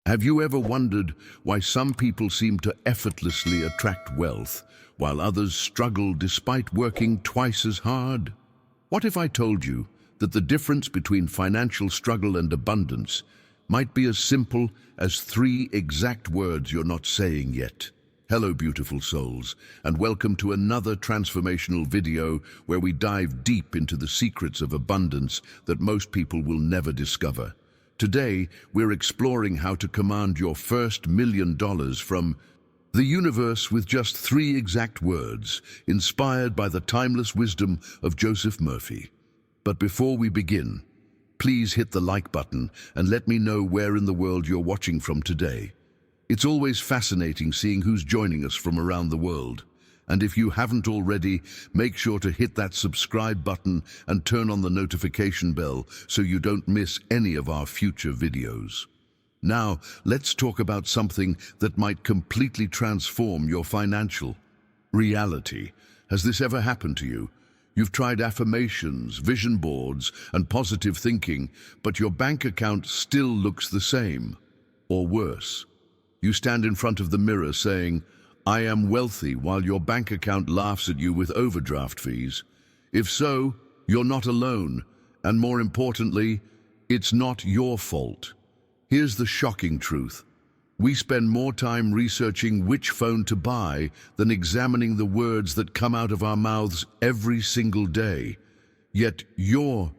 Have you ever wondered why some people seem to effortlessly attract wealth, while others struggle despite working twice as hard? What if I told you that the difference between financial struggle and abundance might be as simple as three exact words you're not saying yet? Hello, beautiful souls, and welcome to another transformational video where we dive deep into the secrets of abundance that most people will never discover. Today, we're exploring how to command your first $1 million from the universe with just three exact words, inspired by the timeless wisdom of Joseph Murphy. But before we begin, please hit the like button and let me know where in the world you're watching from today. It's always fascinating seeing who's joining us from around the world. And if you haven't already, make sure to hit that subscribe button and turn on the notification bell so you don't miss any of our future videos. Now, let's talk about something that might completely transform your financial reality. Has this ever happened to you? You've tried affirmations, vision boards, and positive thinking, but your bank account still looks the same, or worse. You stand in front of the mirror saying, "I am wealthy," while your bank account laughs at you with overdraft fees. If so, you're not alone, and more importantly, it's not your fault. Here's the shocking truth. We spend more time researching which phone to buy than examining the words that come out of our mouths every single day. Yet your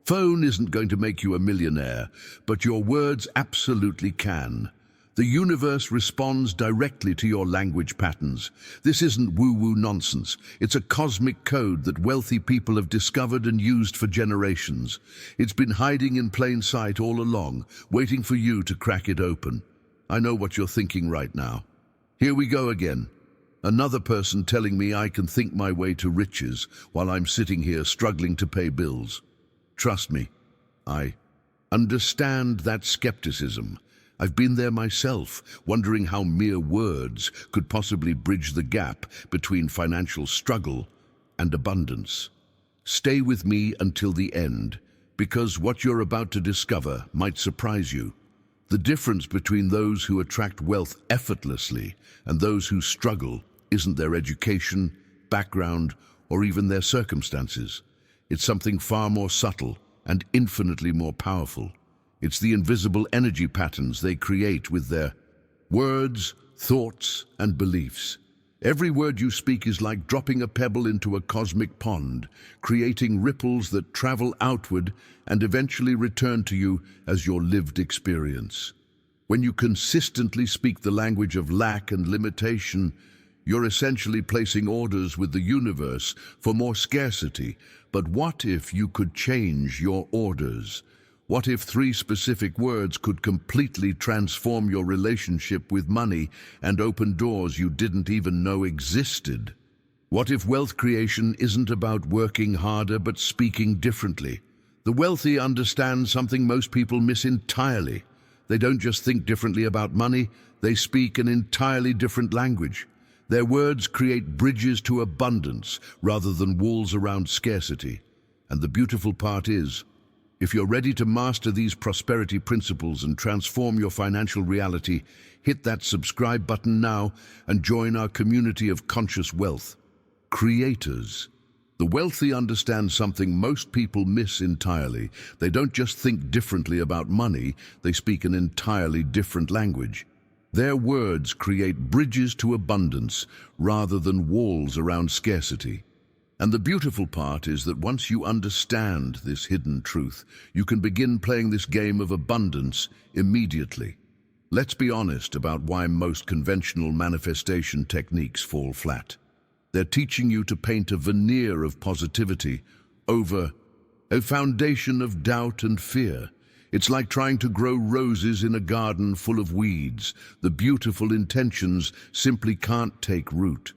phone isn't going to make you a millionaire, but your words absolutely can. The universe responds directly to your language patterns. This isn't woo-woo nonsense. It's a cosmic code that wealthy people have discovered and used for generations. It's been hiding in plain sight all along, waiting for you to crack it open. I know what you're thinking right now. Here we go again. Another person telling me I can think my way to riches while I'm sitting here struggling to pay bills. Trust me, I understand that skepticism. I've been there myself, wondering how mere words could possibly bridge the gap between financial struggle and abundance. Stay with me until the end, because what you're about to discover might surprise you. The difference between those who attract wealth effortlessly and those who struggle isn't their education, background, or even their circumstances. It's something far more subtle and infinitely more powerful. It's the invisible energy patterns they create with their words, thoughts, and beliefs. Every word you speak is like dropping a pebble into a cosmic pond, creating ripples that travel outward and eventually return to you as your lived experience. When you consistently speak the language of lack and limitation, you're essentially placing orders with the universe for more scarcity. But what if you could change your orders? What if three specific words could completely transform your relationship with money and open doors you didn't even know existed? What if wealth creation isn't about working harder but speaking differently? The wealthy understand something most people miss entirely. They don't just think differently about money, they speak an entirely different language. Their words create bridges to abundance rather than walls around scarcity. And the beautiful part is, if you're ready to master these prosperity principles and transform your financial reality, hit that subscribe button now and join our community of conscious wealth creators. The wealthy understand something most people miss entirely. They don't just think differently about money, they speak an entirely different language. Their words create bridges to abundance rather than walls around scarcity. And the beautiful part is that once you understand this hidden truth, you can begin playing this game of abundance immediately. Let's be honest about why most conventional manifestation techniques fall flat. They're teaching you to paint a veneer of positivity over a foundation of doubt and fear. It's like trying to grow roses in a garden full of weeds. The beautiful intentions simply can't take root.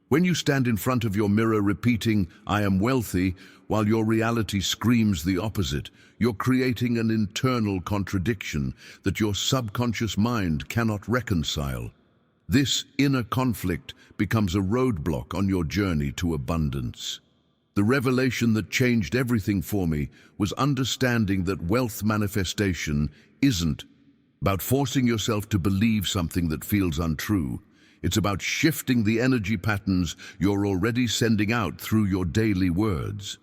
When you stand in front of your mirror repeating, "I am wealthy," while your reality screams the opposite, you're creating an internal contradiction that your subconscious mind cannot reconcile. This inner conflict becomes a roadblock on your journey to abundance. The revelation that changed everything for me was understanding that wealth manifestation isn't about forcing yourself to believe something that feels untrue. It's about shifting the energy patterns you're already sending out through your daily words.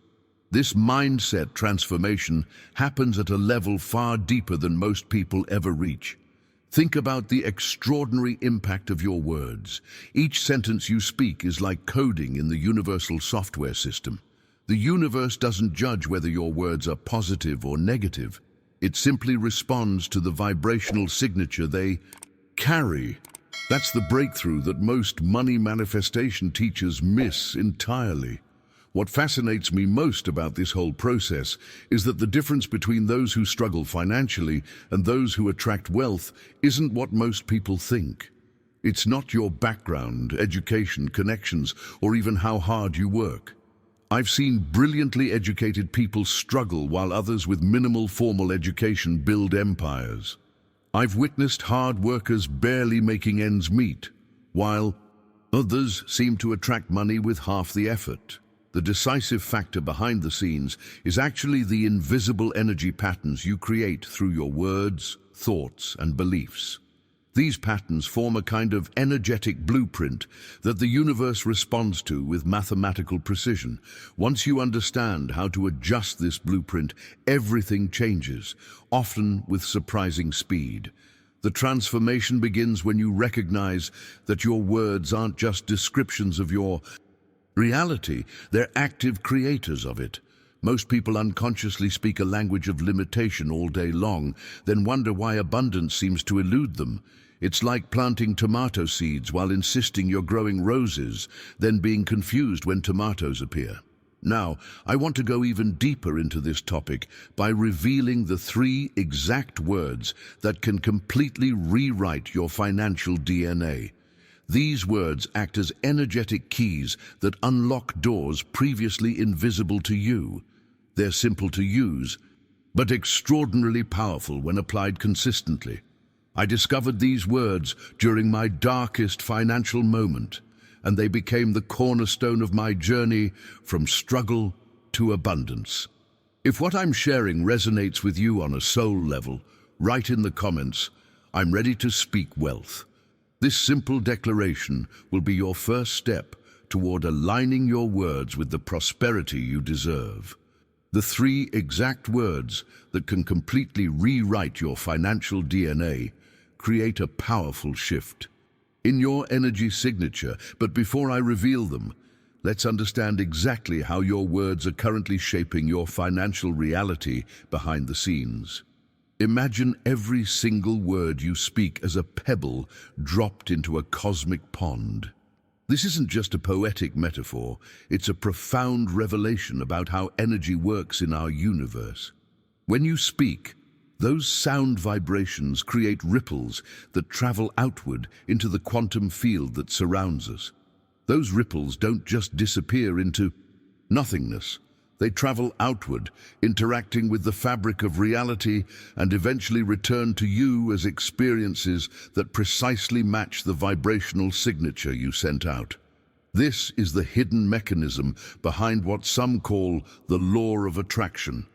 This mindset transformation happens at a level far deeper than most people ever reach. Think about the extraordinary impact of your words. Each sentence you speak is like coding in the universal software system. The universe doesn't judge whether your words are positive or negative. It simply responds to the vibrational signature they carry. That's the breakthrough that most money manifestation teachers miss entirely. What fascinates me most about this whole process is that the difference between those who struggle financially and those who attract wealth isn't what most people think. It's not your background, education, connections, or even how hard you work. I've seen brilliantly educated people struggle while others with minimal formal education build empires. I've witnessed hard workers barely making ends meet, while others seem to attract money with half the effort. The decisive factor behind the scenes is actually the invisible energy patterns you create through your words, thoughts, and beliefs. These patterns form a kind of energetic blueprint that the universe responds to with mathematical precision. Once you understand how to adjust this blueprint, everything changes, often with surprising speed. The transformation begins when you recognize that your words aren't just descriptions of your reality, they're active creators of it. Most people unconsciously speak a language of limitation all day long, then wonder why abundance seems to elude them. It's like planting tomato seeds while insisting you're growing roses, then being confused when tomatoes appear. Now, I want to go even deeper into this topic by revealing the 3 exact words that can completely rewrite your financial DNA. These words act as energetic keys that unlock doors previously invisible to you. They're simple to use, but extraordinarily powerful when applied consistently. I discovered these words during my darkest financial moment, and they became the cornerstone of my journey from struggle to abundance. If what I'm sharing resonates with you on a soul level, write in the comments, "I'm ready to speak wealth." This simple declaration will be your first step toward aligning your words with the prosperity you deserve. The 3 exact words that can completely rewrite your financial DNA create a powerful shift in your energy signature. But before I reveal them, let's understand exactly how your words are currently shaping your financial reality behind the scenes. Imagine every single word you speak as a pebble dropped into a cosmic pond. This isn't just a poetic metaphor, it's a profound revelation about how energy works in our universe. When you speak, those sound vibrations create ripples that travel outward into the quantum field that surrounds us. Those ripples don't just disappear into nothingness. They travel outward, interacting with the fabric of reality and eventually return to you as experiences that precisely match the vibrational signature you sent out. This is the hidden mechanism behind what some call the law of attraction,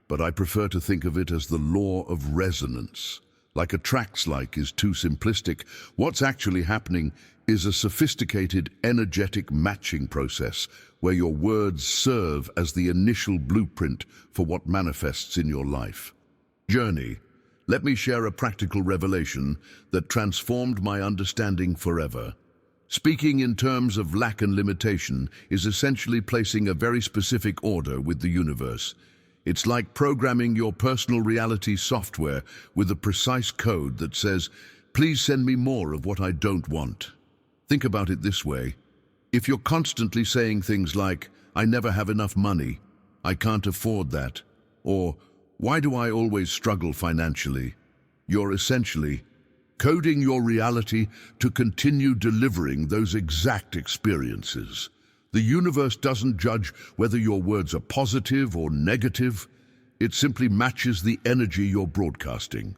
but I prefer to think of it as the law of resonance. Like attracts like is too simplistic. What's actually happening is a sophisticated energetic matching process where your words serve as the initial blueprint for what manifests in your life. Journey. Let me share a practical revelation that transformed my understanding forever. Speaking in terms of lack and limitation is essentially placing a very specific order with the universe. It's like programming your personal reality software with a precise code that says, "Please send me more of what I don't want." Think about it this way. If you're constantly saying things like, "I never have enough money," "I can't afford that," or "Why do I always struggle financially?" you're essentially coding your reality to continue delivering those exact experiences. The universe doesn't judge whether your words are positive or negative. It simply matches the energy you're broadcasting.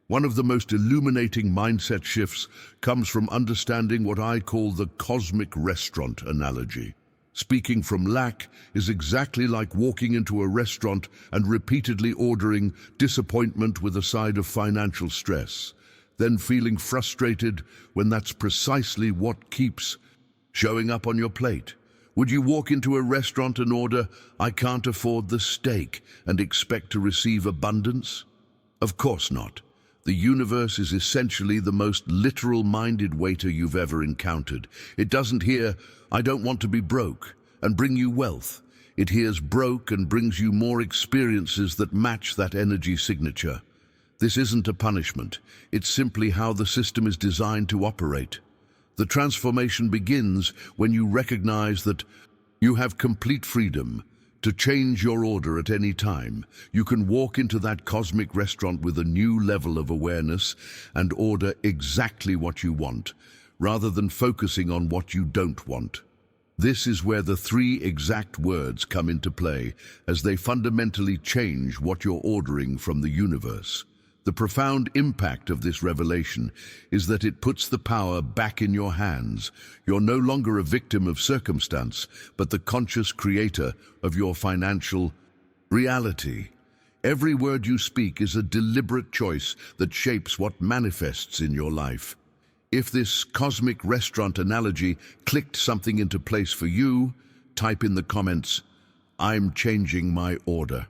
One of the most illuminating mindset shifts comes from understanding what I call the cosmic restaurant analogy. Speaking from lack is exactly like walking into a restaurant and repeatedly ordering disappointment with a side of financial stress, then feeling frustrated when that's precisely what keeps showing up on your plate. Would you walk into a restaurant and order, "I can't afford the steak," and expect to receive abundance? Of course not. The universe is essentially the most literal-minded waiter you've ever encountered. It doesn't hear, "I don't want to be broke," and bring you wealth. It hears broke and brings you more experiences that match that energy signature. This isn't a punishment. It's simply how the system is designed to operate. The transformation begins when you recognize that you have complete freedom to change your order at any time. You can walk into that cosmic restaurant with a new level of awareness and order exactly what you want, rather than focusing on what you don't want. This is where the three exact words come into play, as they fundamentally change what you're ordering from the universe. The profound impact of this revelation is that it puts the power back in your hands. You're no longer a victim of circumstance, but the conscious creator of your financial reality. Every word you speak is a deliberate choice that shapes what manifests in your life. If this cosmic restaurant analogy clicked something into place for you, type in the comments, "I'm changing my order."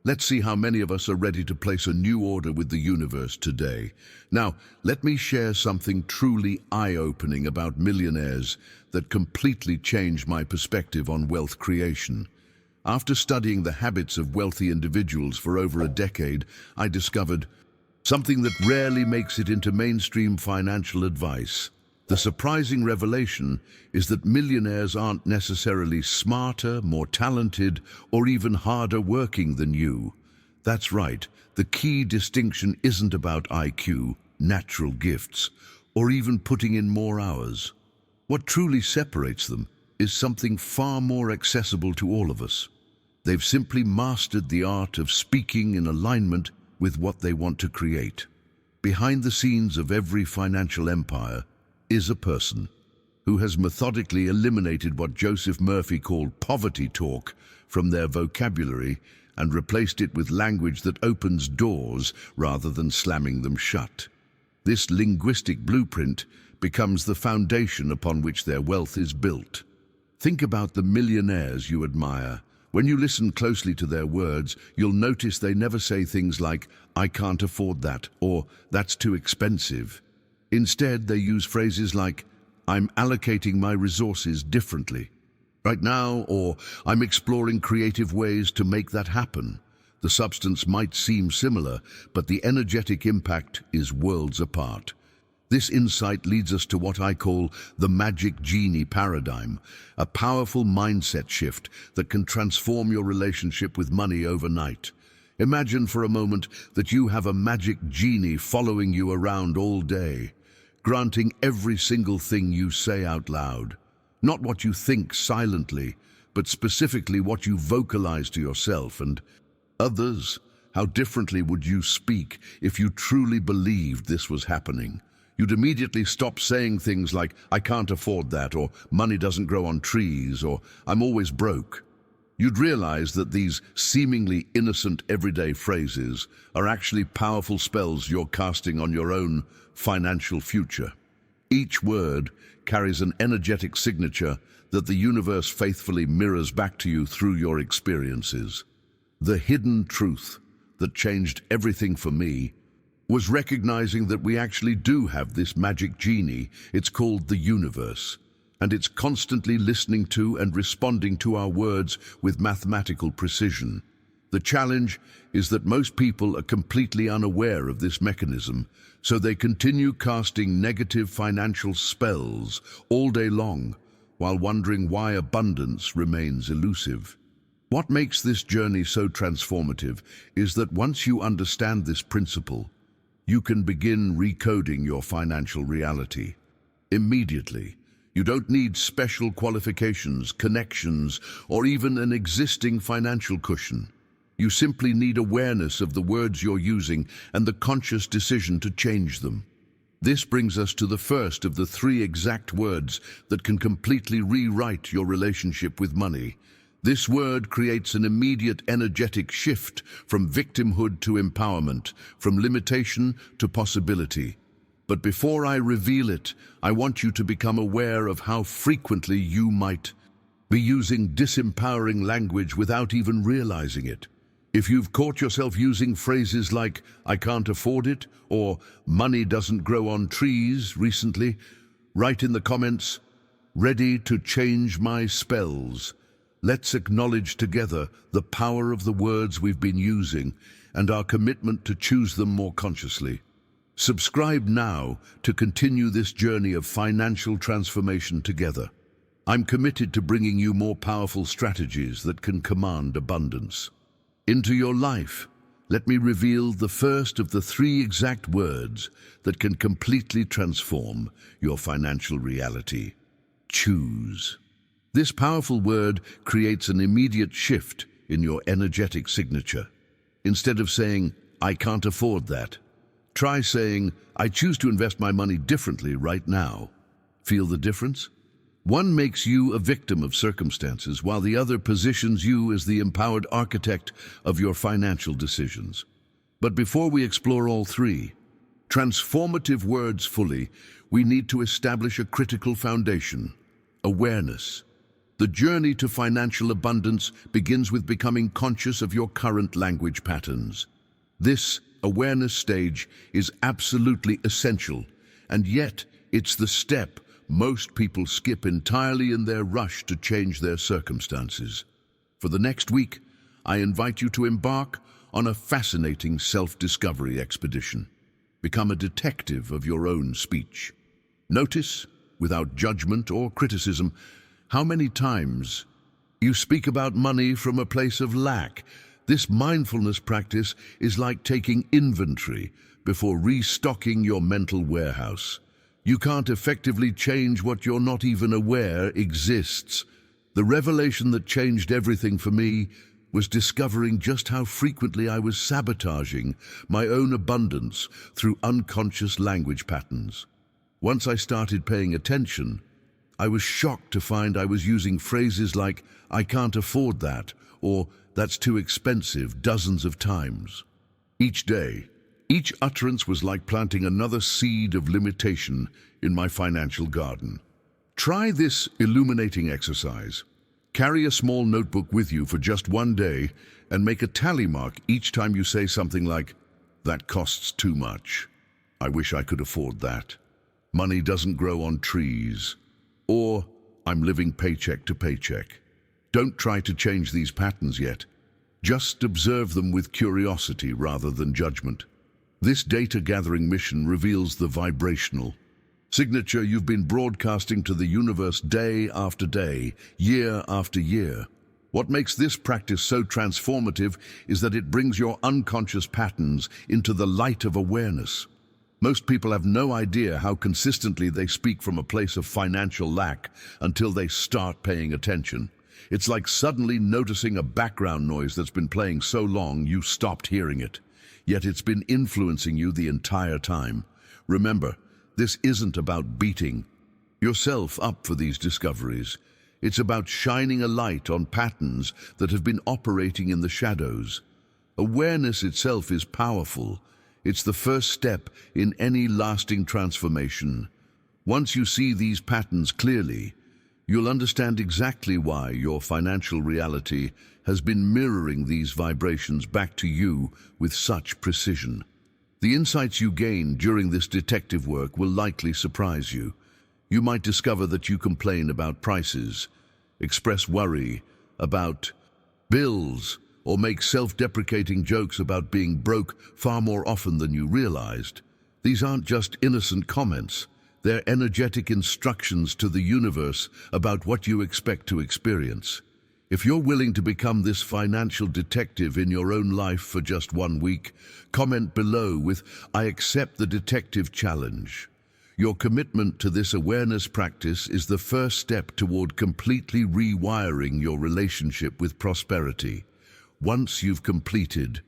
Let's see how many of us are ready to place a new order with the universe today. Now, let me share something truly eye-opening about millionaires that completely changed my perspective on wealth creation. After studying the habits of wealthy individuals for over a decade, I discovered something that rarely makes it into mainstream financial advice. The surprising revelation is that millionaires aren't necessarily smarter, more talented, or even harder working than you. That's right, the key distinction isn't about IQ, natural gifts, or even putting in more hours. What truly separates them is something far more accessible to all of us. They've simply mastered the art of speaking in alignment with what they want to create. Behind the scenes of every financial empire is a person who has methodically eliminated what Joseph Murphy called poverty talk from their vocabulary and replaced it with language that opens doors rather than slamming them shut. This linguistic blueprint becomes the foundation upon which their wealth is built. Think about the millionaires you admire. When you listen closely to their words, you'll notice they never say things like, "I can't afford that," or "That's too expensive." Instead, they use phrases like, "I'm allocating my resources differently right now," or "I'm exploring creative ways to make that happen." The substance might seem similar, but the energetic impact is worlds apart. This insight leads us to what I call the magic genie paradigm, a powerful mindset shift that can transform your relationship with money overnight. Imagine for a moment that you have a magic genie following you around all day, granting every single thing you say out loud. Not what you think silently, but specifically what you vocalize to yourself and others. How differently would you speak if you truly believed this was happening? You'd immediately stop saying things like, "I can't afford that," or "Money doesn't grow on trees," or "I'm always broke." You'd realize that these seemingly innocent everyday phrases are actually powerful spells you're casting on your own financial future. Each word carries an energetic signature that the universe faithfully mirrors back to you through your experiences. The hidden truth that changed everything for me was recognizing that we actually do have this magic genie. It's called the universe, and it's constantly listening to and responding to our words with mathematical precision. The challenge is that most people are completely unaware of this mechanism, so they continue casting negative financial spells all day long while wondering why abundance remains elusive. What makes this journey so transformative is that once you understand this principle, you can begin recoding your financial reality immediately. You don't need special qualifications, connections, or even an existing financial cushion. You simply need awareness of the words you're using and the conscious decision to change them. This brings us to the first of the three exact words that can completely rewrite your relationship with money. This word creates an immediate energetic shift from victimhood to empowerment, from limitation to possibility. But before I reveal it, I want you to become aware of how frequently you might be using disempowering language without even realizing it. If you've caught yourself using phrases like, "I can't afford it," or "money doesn't grow on trees" recently, write in the comments, "Ready to change my spells." Let's acknowledge together the power of the words we've been using and our commitment to choose them more consciously. Subscribe now to continue this journey of financial transformation together. I'm committed to bringing you more powerful strategies that can command abundance into your life. Let me reveal the first of the three exact words that can completely transform your financial reality. Choose. This powerful word creates an immediate shift in your energetic signature. Instead of saying, "I can't afford that," try saying, "I choose to invest my money differently right now." Feel the difference? One makes you a victim of circumstances, while the other positions you as the empowered architect of your financial decisions. But before we explore all three transformative words fully, we need to establish a critical foundation: awareness. The journey to financial abundance begins with becoming conscious of your current language patterns. This awareness stage is absolutely essential, and yet it's the step most people skip entirely in their rush to change their circumstances. For the next week, I invite you to embark on a fascinating self-discovery expedition. Become a detective of your own speech. Notice, without judgment or criticism, how many times you speak about money from a place of lack. This mindfulness practice is like taking inventory before restocking your mental warehouse. You can't effectively change what you're not even aware exists. The revelation that changed everything for me was discovering just how frequently I was sabotaging my own abundance through unconscious language patterns. Once I started paying attention, I was shocked to find I was using phrases like, "I can't afford that," or "That's too expensive," dozens of times. Each day, each utterance was like planting another seed of limitation in my financial garden. Try this illuminating exercise. Carry a small notebook with you for just one day and make a tally mark each time you say something like, "That costs too much," "I wish I could afford that," "Money doesn't grow on trees," or "I'm living paycheck to paycheck." Don't try to change these patterns yet. Just observe them with curiosity rather than judgment. This data-gathering mission reveals the vibrational signature you've been broadcasting to the universe day after day, year after year. What makes this practice so transformative is that it brings your unconscious patterns into the light of awareness. Most people have no idea how consistently they speak from a place of financial lack until they start paying attention. It's like suddenly noticing a background noise that's been playing so long you stopped hearing it, yet it's been influencing you the entire time. Remember, this isn't about beating yourself up for these discoveries. It's about shining a light on patterns that have been operating in the shadows. Awareness itself is powerful. It's the first step in any lasting transformation. Once you see these patterns clearly, you'll understand exactly why your financial reality has been mirroring these vibrations back to you with such precision. The insights you gain during this detective work will likely surprise you. You might discover that you complain about prices, express worry about bills, or make self-deprecating jokes about being broke far more often than you realized. These aren't just innocent comments. They're energetic instructions to the universe about what you expect to experience. If you're willing to become this financial detective in your own life for just 1 week, comment below with "I accept the detective challenge." Your commitment to this awareness practice is the first step toward completely rewiring your relationship with prosperity. Once you've completed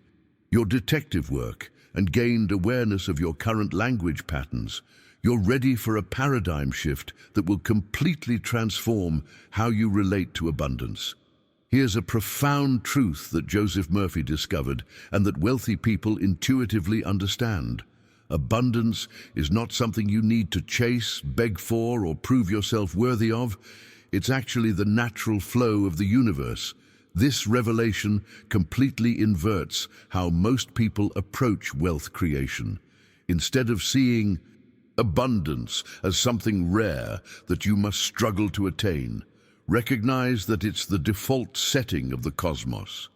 your detective work and gained awareness of your current language patterns, You're ready for a paradigm shift that will completely transform how you relate to abundance. Here's a profound truth that Joseph Murphy discovered and that wealthy people intuitively understand. Abundance is not something you need to chase, beg for, or prove yourself worthy of. It's actually the natural flow of the universe. This revelation completely inverts how most people approach wealth creation. Instead of seeing abundance as something rare that you must struggle to attain, recognize that it's the default setting of the cosmos.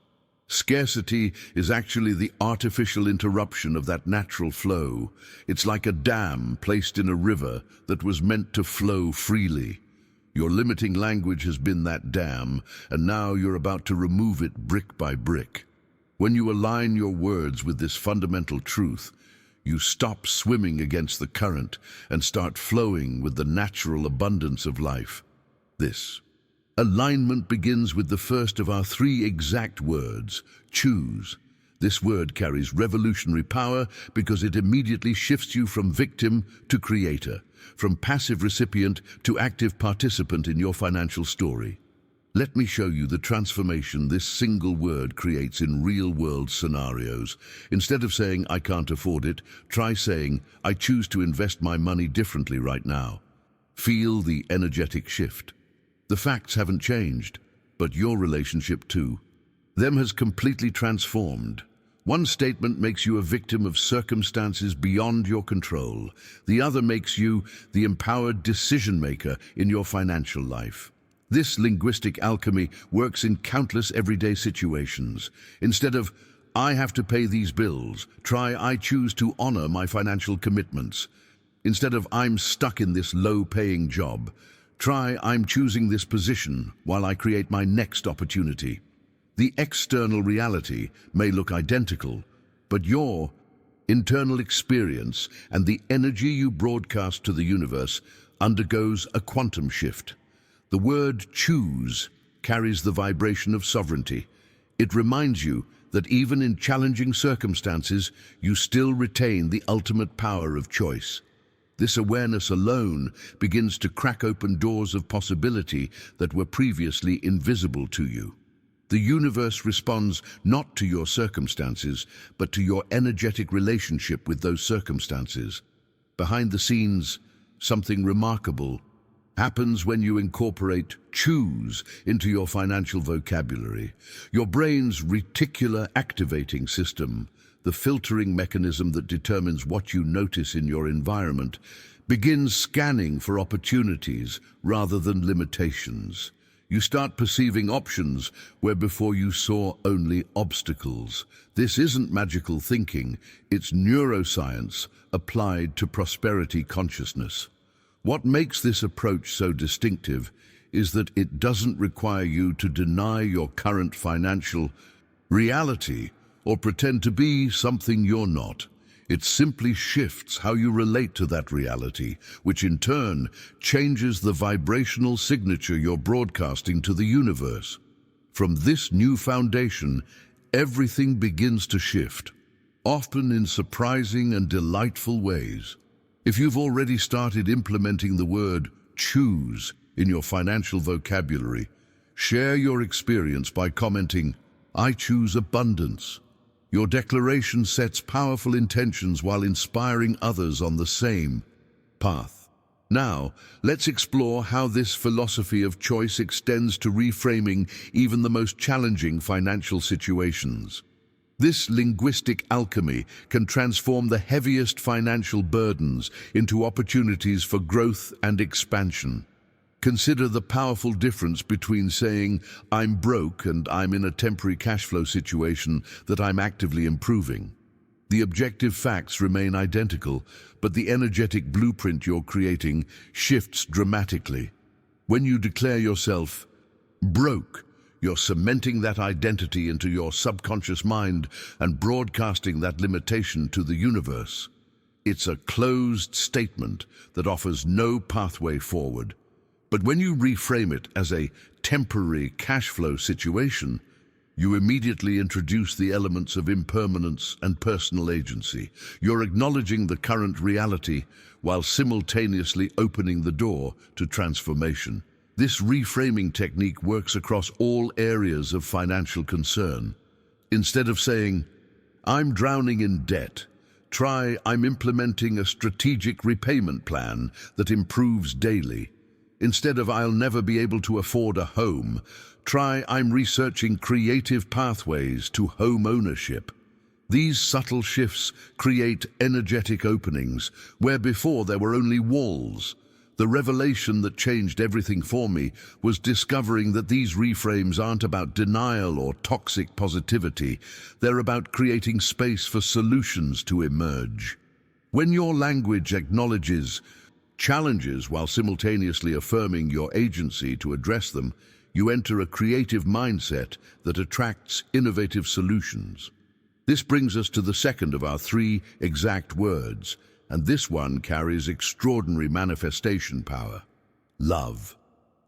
Scarcity is actually the artificial interruption of that natural flow. It's like a dam placed in a river that was meant to flow freely. Your limiting language has been that dam, and now you're about to remove it brick by brick. When you align your words with this fundamental truth, you stop swimming against the current and start flowing with the natural abundance of life. This alignment begins with the first of our three exact words, choose. This word carries revolutionary power because it immediately shifts you from victim to creator, from passive recipient to active participant in your financial story. Let me show you the transformation this single word creates in real-world scenarios. Instead of saying, "I can't afford it," try saying, "I choose to invest my money differently right now." Feel the energetic shift. The facts haven't changed, but your relationship too. Them has completely transformed. One statement makes you a victim of circumstances beyond your control. The other makes you the empowered decision-maker in your financial life. This linguistic alchemy works in countless everyday situations. Instead of, "I have to pay these bills," try, "I choose to honor my financial commitments." Instead of, "I'm stuck in this low-paying job," try, "I'm choosing this position while I create my next opportunity." The external reality may look identical, but your internal experience and the energy you broadcast to the universe undergoes a quantum shift. The word choose carries the vibration of sovereignty. It reminds you that even in challenging circumstances, you still retain the ultimate power of choice. This awareness alone begins to crack open doors of possibility that were previously invisible to you. The universe responds not to your circumstances, but to your energetic relationship with those circumstances. Behind the scenes, something remarkable happens when you incorporate choose into your financial vocabulary. Your brain's reticular activating system, the filtering mechanism that determines what you notice in your environment, begins scanning for opportunities rather than limitations. You start perceiving options where before you saw only obstacles. This isn't magical thinking, it's neuroscience applied to prosperity consciousness. What makes this approach so distinctive is that it doesn't require you to deny your current financial reality or pretend to be something you're not. It simply shifts how you relate to that reality, which in turn changes the vibrational signature you're broadcasting to the universe. From this new foundation, everything begins to shift, often in surprising and delightful ways. If you've already started implementing the word choose in your financial vocabulary, share your experience by commenting, "I choose abundance." Your declaration sets powerful intentions while inspiring others on the same path. Now, let's explore how this philosophy of choice extends to reframing even the most challenging financial situations. This linguistic alchemy can transform the heaviest financial burdens into opportunities for growth and expansion. Consider the powerful difference between saying, "I'm broke and I'm in a temporary cash flow situation that I'm actively improving." The objective facts remain identical, but the energetic blueprint you're creating shifts dramatically. When you declare yourself broke, you're cementing that identity into your subconscious mind and broadcasting that limitation to the universe. It's a closed statement that offers no pathway forward. But when you reframe it as a temporary cash flow situation, you immediately introduce the elements of impermanence and personal agency. You're acknowledging the current reality while simultaneously opening the door to transformation. This reframing technique works across all areas of financial concern. Instead of saying, "I'm drowning in debt," try, "I'm implementing a strategic repayment plan that improves daily." Instead of, "I'll never be able to afford a home," try, "I'm researching creative pathways to home ownership." These subtle shifts create energetic openings where before there were only walls. The revelation that changed everything for me was discovering that these reframes aren't about denial or toxic positivity. They're about creating space for solutions to emerge. When your language acknowledges challenges while simultaneously affirming your agency to address them, you enter a creative mindset that attracts innovative solutions. This brings us to the second of our three exact words, and this one carries extraordinary manifestation power: love.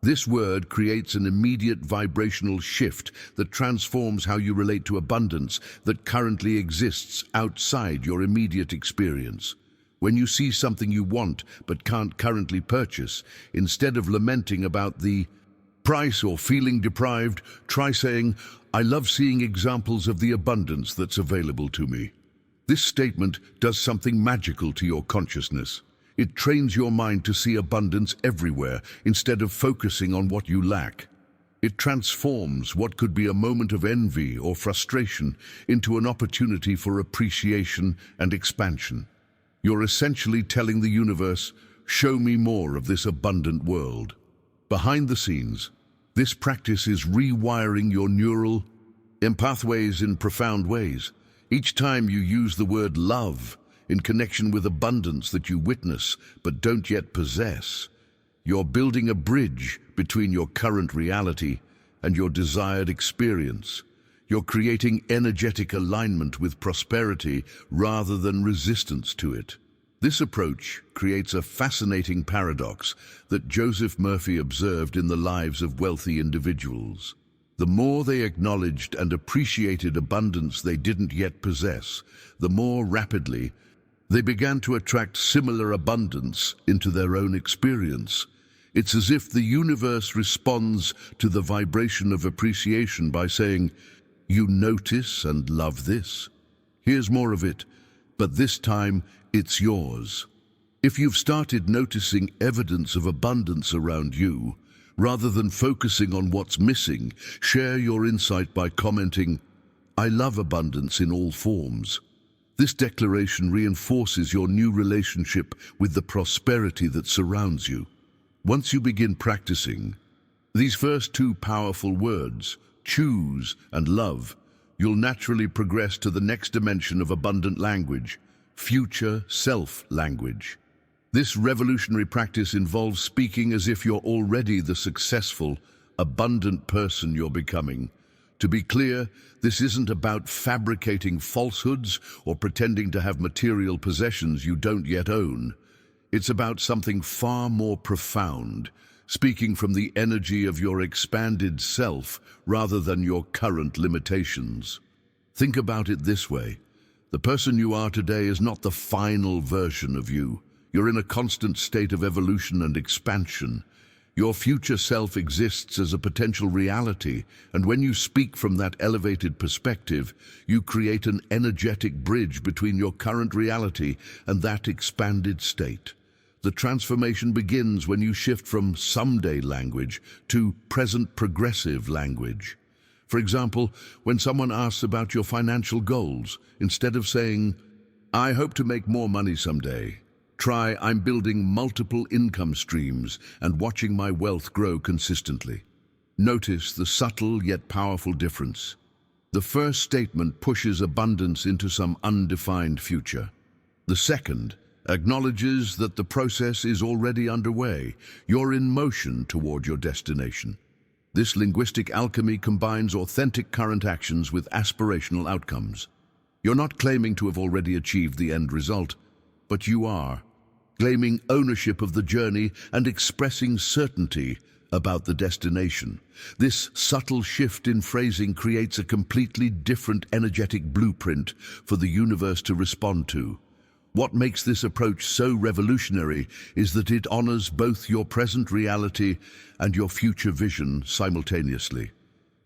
This word creates an immediate vibrational shift that transforms how you relate to abundance that currently exists outside your immediate experience. When you see something you want but can't currently purchase, instead of lamenting about the price or feeling deprived, try saying, "I love seeing examples of the abundance that's available to me." This statement does something magical to your consciousness. It trains your mind to see abundance everywhere instead of focusing on what you lack. It transforms what could be a moment of envy or frustration into an opportunity for appreciation and expansion. You're essentially telling the universe, "Show me more of this abundant world." Behind the scenes, this practice is rewiring your neural pathways in profound ways. Each time you use the word love in connection with abundance that you witness but don't yet possess, you're building a bridge between your current reality and your desired experience. You're creating energetic alignment with prosperity rather than resistance to it. This approach creates a fascinating paradox that Joseph Murphy observed in the lives of wealthy individuals. The more they acknowledged and appreciated abundance they didn't yet possess, the more rapidly they began to attract similar abundance into their own experience. It's as if the universe responds to the vibration of appreciation by saying, "You notice and love this. Here's more of it, but this time it's yours." If you've started noticing evidence of abundance around you, rather than focusing on what's missing, share your insight by commenting, "I love abundance in all forms." This declaration reinforces your new relationship with the prosperity that surrounds you. Once you begin practicing these first two powerful words, choose and love, you'll naturally progress to the next dimension of abundant language, future self language. This revolutionary practice involves speaking as if you're already the successful, abundant person you're becoming. To be clear, this isn't about fabricating falsehoods or pretending to have material possessions you don't yet own. It's about something far more profound, speaking from the energy of your expanded self rather than your current limitations. Think about it this way. The person you are today is not the final version of you. You're in a constant state of evolution and expansion. Your future self exists as a potential reality, and when you speak from that elevated perspective, you create an energetic bridge between your current reality and that expanded state. The transformation begins when you shift from someday language to present progressive language. For example, when someone asks about your financial goals, instead of saying, "I hope to make more money someday," try, "I'm building multiple income streams and watching my wealth grow consistently." Notice the subtle yet powerful difference. The first statement pushes abundance into some undefined future. The second acknowledges that the process is already underway. You're in motion toward your destination. This linguistic alchemy combines authentic current actions with aspirational outcomes. You're not claiming to have already achieved the end result, but you are claiming ownership of the journey and expressing certainty about the destination. This subtle shift in phrasing creates a completely different energetic blueprint for the universe to respond to. What makes this approach so revolutionary is that it honors both your present reality and your future vision simultaneously.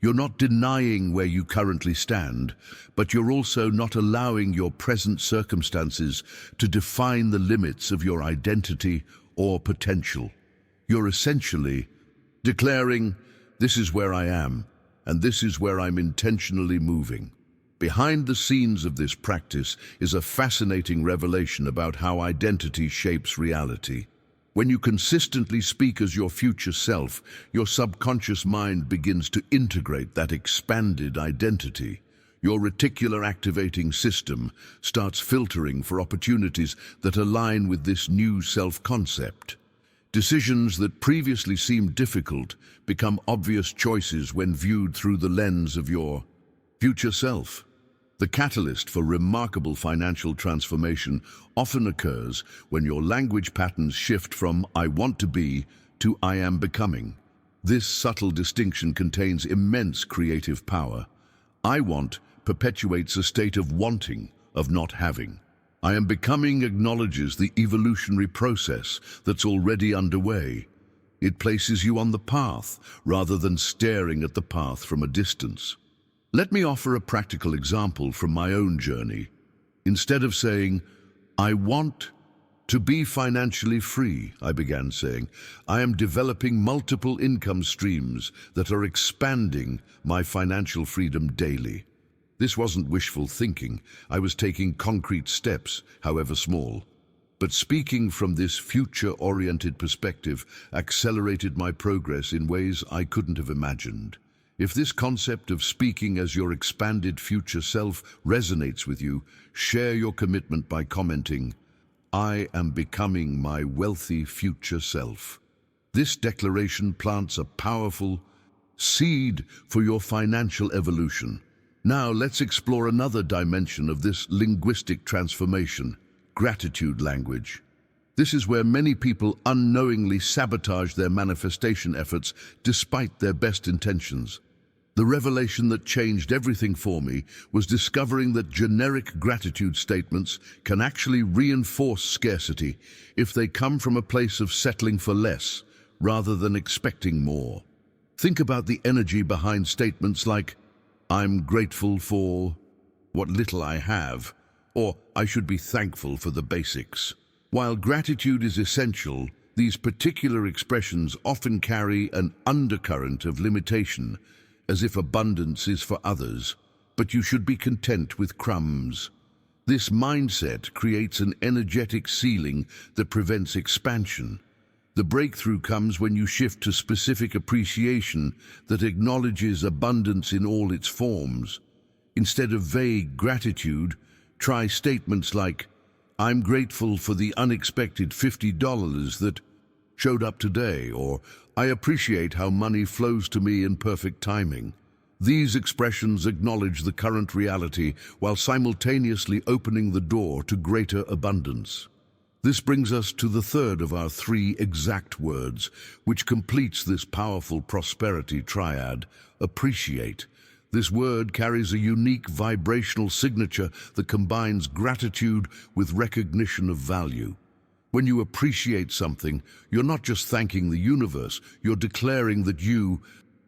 You're not denying where you currently stand, but you're also not allowing your present circumstances to define the limits of your identity or potential. You're essentially declaring, "This is where I am, and this is where I'm intentionally moving." Behind the scenes of this practice is a fascinating revelation about how identity shapes reality. When you consistently speak as your future self, your subconscious mind begins to integrate that expanded identity. Your reticular activating system starts filtering for opportunities that align with this new self-concept. Decisions that previously seemed difficult become obvious choices when viewed through the lens of your future self. The catalyst for remarkable financial transformation often occurs when your language patterns shift from "I want to be" to "I am becoming." This subtle distinction contains immense creative power. "I want" perpetuates a state of wanting, of not having. "I am becoming" acknowledges the evolutionary process that's already underway. It places you on the path rather than staring at the path from a distance. Let me offer a practical example from my own journey. Instead of saying, "I want to be financially free," I began saying, "I am developing multiple income streams that are expanding my financial freedom daily." This wasn't wishful thinking. I was taking concrete steps, however small. But speaking from this future-oriented perspective accelerated my progress in ways I couldn't have imagined. If this concept of speaking as your expanded future self resonates with you, share your commitment by commenting, "I am becoming my wealthy future self." This declaration plants a powerful seed for your financial evolution. Now let's explore another dimension of this linguistic transformation: gratitude language. This is where many people unknowingly sabotage their manifestation efforts despite their best intentions. The revelation that changed everything for me was discovering that generic gratitude statements can actually reinforce scarcity if they come from a place of settling for less rather than expecting more. Think about the energy behind statements like, "I'm grateful for what little I have," or "I should be thankful for the basics." While gratitude is essential, these particular expressions often carry an undercurrent of limitation, as if abundance is for others, but you should be content with crumbs. This mindset creates an energetic ceiling that prevents expansion. The breakthrough comes when you shift to specific appreciation that acknowledges abundance in all its forms. Instead of vague gratitude, try statements like, "I'm grateful for the unexpected $50 that showed up today," or "I appreciate how money flows to me in perfect timing." These expressions acknowledge the current reality while simultaneously opening the door to greater abundance. This brings us to the third of our three exact words, which completes this powerful prosperity triad: appreciate. This word carries a unique vibrational signature that combines gratitude with recognition of value. When you appreciate something, you're not just thanking the universe, you're declaring that you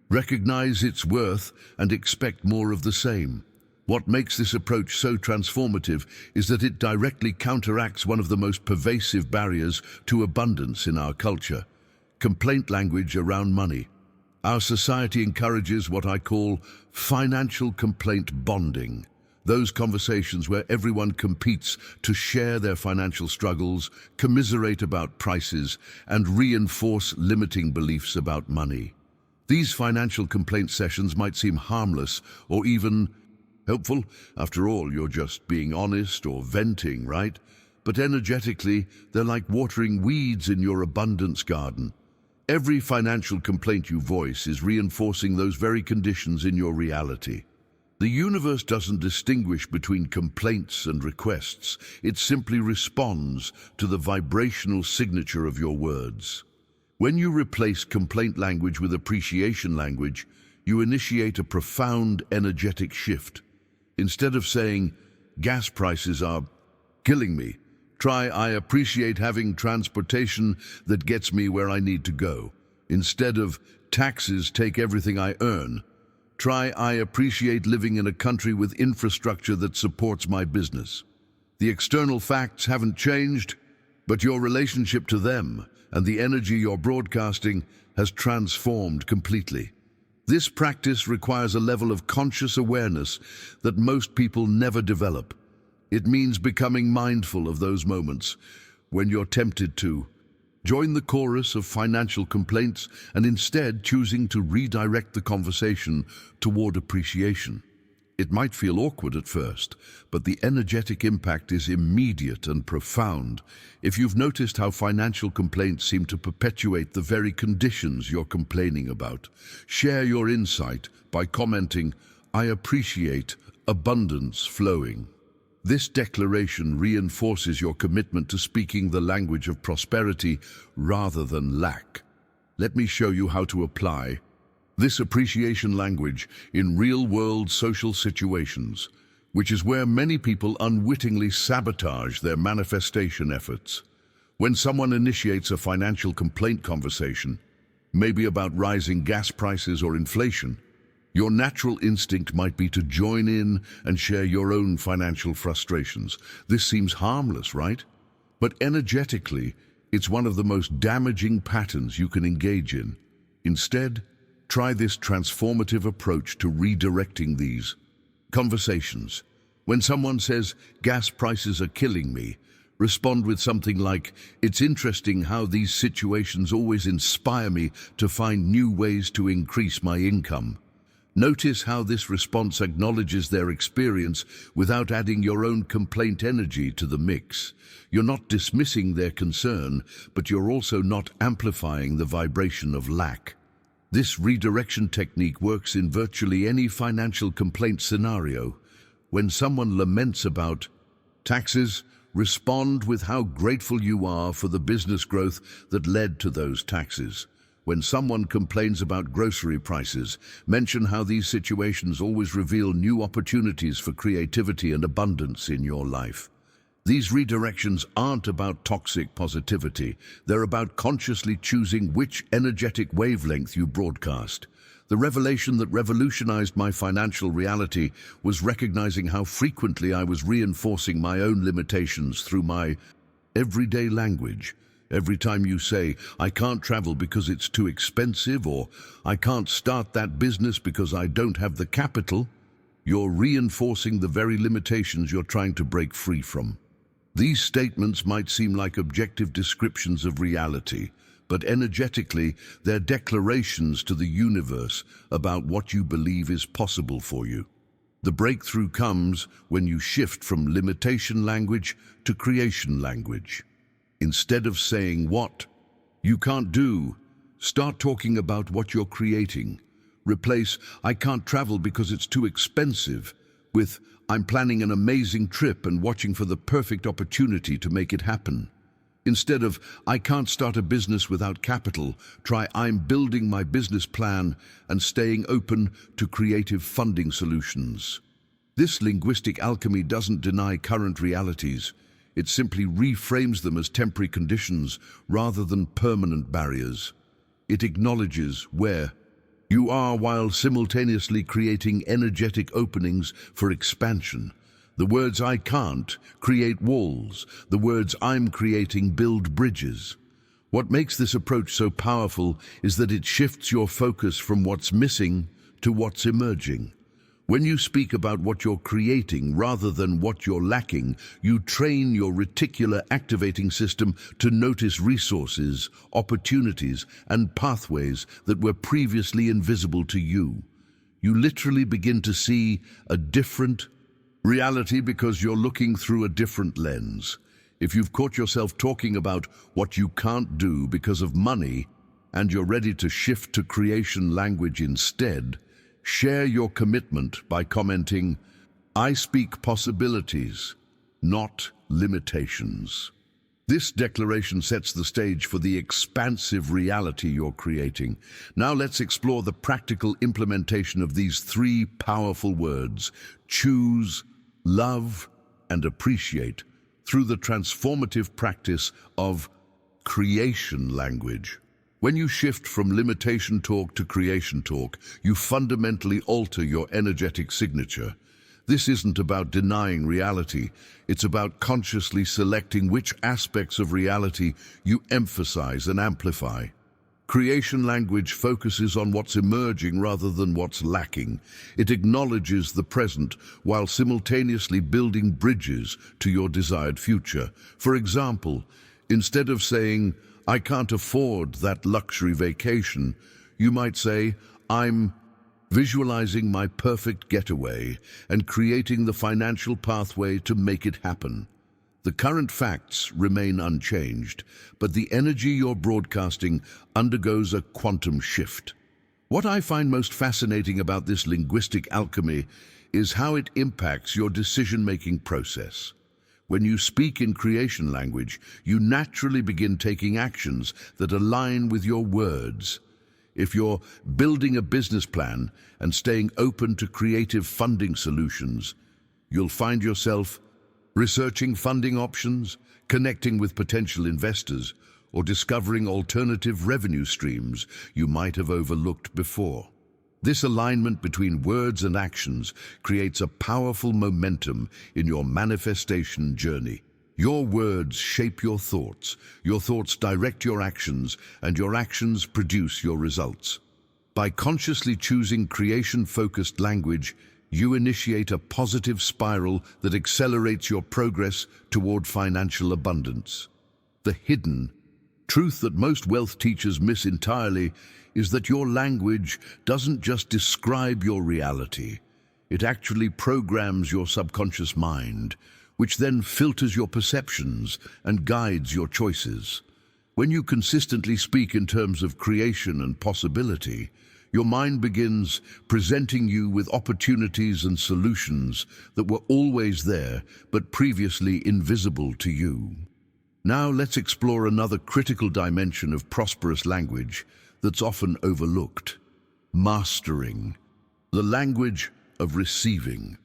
recognize its worth and expect more of the same. What makes this approach so transformative is that it directly counteracts one of the most pervasive barriers to abundance in our culture: complaint language around money. Our society encourages what I call financial complaint bonding. Those conversations where everyone competes to share their financial struggles, commiserate about prices, and reinforce limiting beliefs about money. These financial complaint sessions might seem harmless or even helpful. After all, you're just being honest or venting, right? But energetically, they're like watering weeds in your abundance garden. Every financial complaint you voice is reinforcing those very conditions in your reality. The universe doesn't distinguish between complaints and requests. It simply responds to the vibrational signature of your words. When you replace complaint language with appreciation language, you initiate a profound energetic shift. Instead of saying, "Gas prices are killing me," Try, I appreciate having transportation that gets me where I need to go. Instead of taxes take everything I earn, try, I appreciate living in a country with infrastructure that supports my business. The external facts haven't changed, but your relationship to them and the energy you're broadcasting has transformed completely. This practice requires a level of conscious awareness that most people never develop. It means becoming mindful of those moments when you're tempted to join the chorus of financial complaints and instead choosing to redirect the conversation toward appreciation. It might feel awkward at first, but the energetic impact is immediate and profound. If you've noticed how financial complaints seem to perpetuate the very conditions you're complaining about, share your insight by commenting, I appreciate abundance flowing. This declaration reinforces your commitment to speaking the language of prosperity rather than lack. Let me show you how to apply this appreciation language in real-world social situations, which is where many people unwittingly sabotage their manifestation efforts. When someone initiates a financial complaint conversation, maybe about rising gas prices or inflation, your natural instinct might be to join in and share your own financial frustrations. This seems harmless, right? But energetically, it's one of the most damaging patterns you can engage in. Instead, try this transformative approach to redirecting these conversations. When someone says, gas prices are killing me, respond with something like, it's interesting how these situations always inspire me to find new ways to increase my income. Notice how this response acknowledges their experience without adding your own complaint energy to the mix. You're not dismissing their concern, but you're also not amplifying the vibration of lack. This redirection technique works in virtually any financial complaint scenario. When someone laments about taxes, respond with how grateful you are for the business growth that led to those taxes. When someone complains about grocery prices, mention how these situations always reveal new opportunities for creativity and abundance in your life. These redirections aren't about toxic positivity. They're about consciously choosing which energetic wavelength you broadcast. The revelation that revolutionized my financial reality was recognizing how frequently I was reinforcing my own limitations through my everyday language. Every time you say, I can't travel because it's too expensive, or I can't start that business because I don't have the capital, you're reinforcing the very limitations you're trying to break free from. These statements might seem like objective descriptions of reality, but energetically, they're declarations to the universe about what you believe is possible for you. The breakthrough comes when you shift from limitation language to creation language. Instead of saying what you can't do, start talking about what you're creating. Replace, I can't travel because it's too expensive, with, I'm planning an amazing trip and watching for the perfect opportunity to make it happen. Instead of, I can't start a business without capital, try, I'm building my business plan and staying open to creative funding solutions. This linguistic alchemy doesn't deny current realities. It simply reframes them as temporary conditions rather than permanent barriers. It acknowledges where you are while simultaneously creating energetic openings for expansion. The words I can't create walls. The words I'm creating build bridges. What makes this approach so powerful is that it shifts your focus from what's missing to what's emerging. When you speak about what you're creating rather than what you're lacking, you train your reticular activating system to notice resources, opportunities, and pathways that were previously invisible to you. You literally begin to see a different reality because you're looking through a different lens. If you've caught yourself talking about what you can't do because of money, and you're ready to shift to creation language instead, share your commitment by commenting, I speak possibilities, not limitations. This declaration sets the stage for the expansive reality you're creating. Now let's explore the practical implementation of these three powerful words: choose, love, and appreciate, through the transformative practice of creation language. When you shift from limitation talk to creation talk, you fundamentally alter your energetic signature. This isn't about denying reality, it's about consciously selecting which aspects of reality you emphasize and amplify. Creation language focuses on what's emerging rather than what's lacking. It acknowledges the present while simultaneously building bridges to your desired future. For example, instead of saying, "I can't afford that luxury vacation," you might say, "I'm visualizing my perfect getaway and creating the financial pathway to make it happen." The current facts remain unchanged, but the energy you're broadcasting undergoes a quantum shift. What I find most fascinating about this linguistic alchemy is how it impacts your decision-making process. When you speak in creation language, you naturally begin taking actions that align with your words. If you're building a business plan and staying open to creative funding solutions, you'll find yourself researching funding options, connecting with potential investors, or discovering alternative revenue streams you might have overlooked before. This alignment between words and actions creates a powerful momentum in your manifestation journey. Your words shape your thoughts direct your actions, and your actions produce your results. By consciously choosing creation-focused language, you initiate a positive spiral that accelerates your progress toward financial abundance. The hidden truth that most wealth teachers miss entirely is that your language doesn't just describe your reality. It actually programs your subconscious mind, which then filters your perceptions and guides your choices. When you consistently speak in terms of creation and possibility, your mind begins presenting you with opportunities and solutions that were always there but previously invisible to you. Now let's explore another critical dimension of prosperous language that's often overlooked: mastering the language of receiving.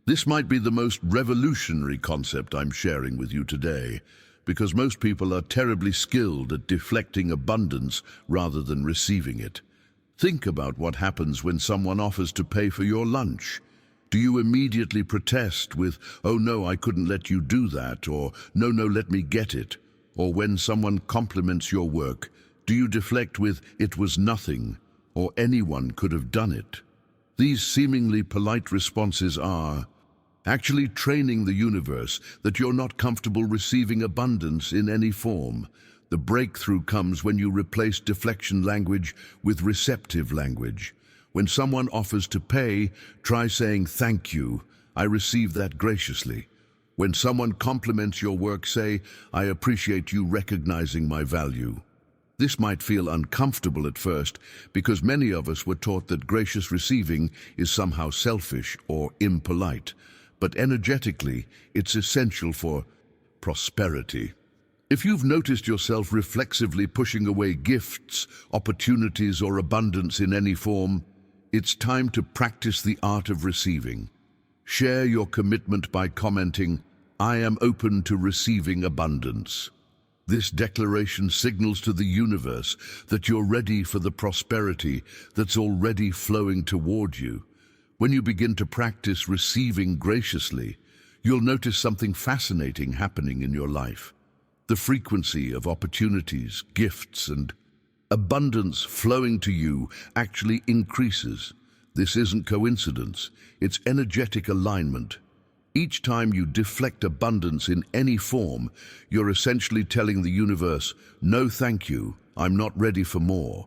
This might be the most revolutionary concept I'm sharing with you today, because most people are terribly skilled at deflecting abundance rather than receiving it. Think about what happens when someone offers to pay for your lunch. Do you immediately protest with, "Oh no, I couldn't let you do that," or "No, let me get it"? Or when someone compliments your work, do you deflect with, "It was nothing," or "Anyone could have done it"? These seemingly polite responses are actually training the universe that you're not comfortable receiving abundance in any form. The breakthrough comes when you replace deflection language with receptive language. When someone offers to pay, try saying, "Thank you, I receive that graciously." When someone compliments your work, say, "I appreciate you recognizing my value." This might feel uncomfortable at first because many of us were taught that gracious receiving is somehow selfish or impolite, but energetically, it's essential for prosperity. If you've noticed yourself reflexively pushing away gifts, opportunities, or abundance in any form, it's time to practice the art of receiving. Share your commitment by commenting, "I am open to receiving abundance." This declaration signals to the universe that you're ready for the prosperity that's already flowing toward you. When you begin to practice receiving graciously, you'll notice something fascinating happening in your life. The frequency of opportunities, gifts, and abundance flowing to you actually increases. This isn't coincidence, it's energetic alignment. Each time you deflect abundance in any form, you're essentially telling the universe, "No thank you, I'm not ready for more."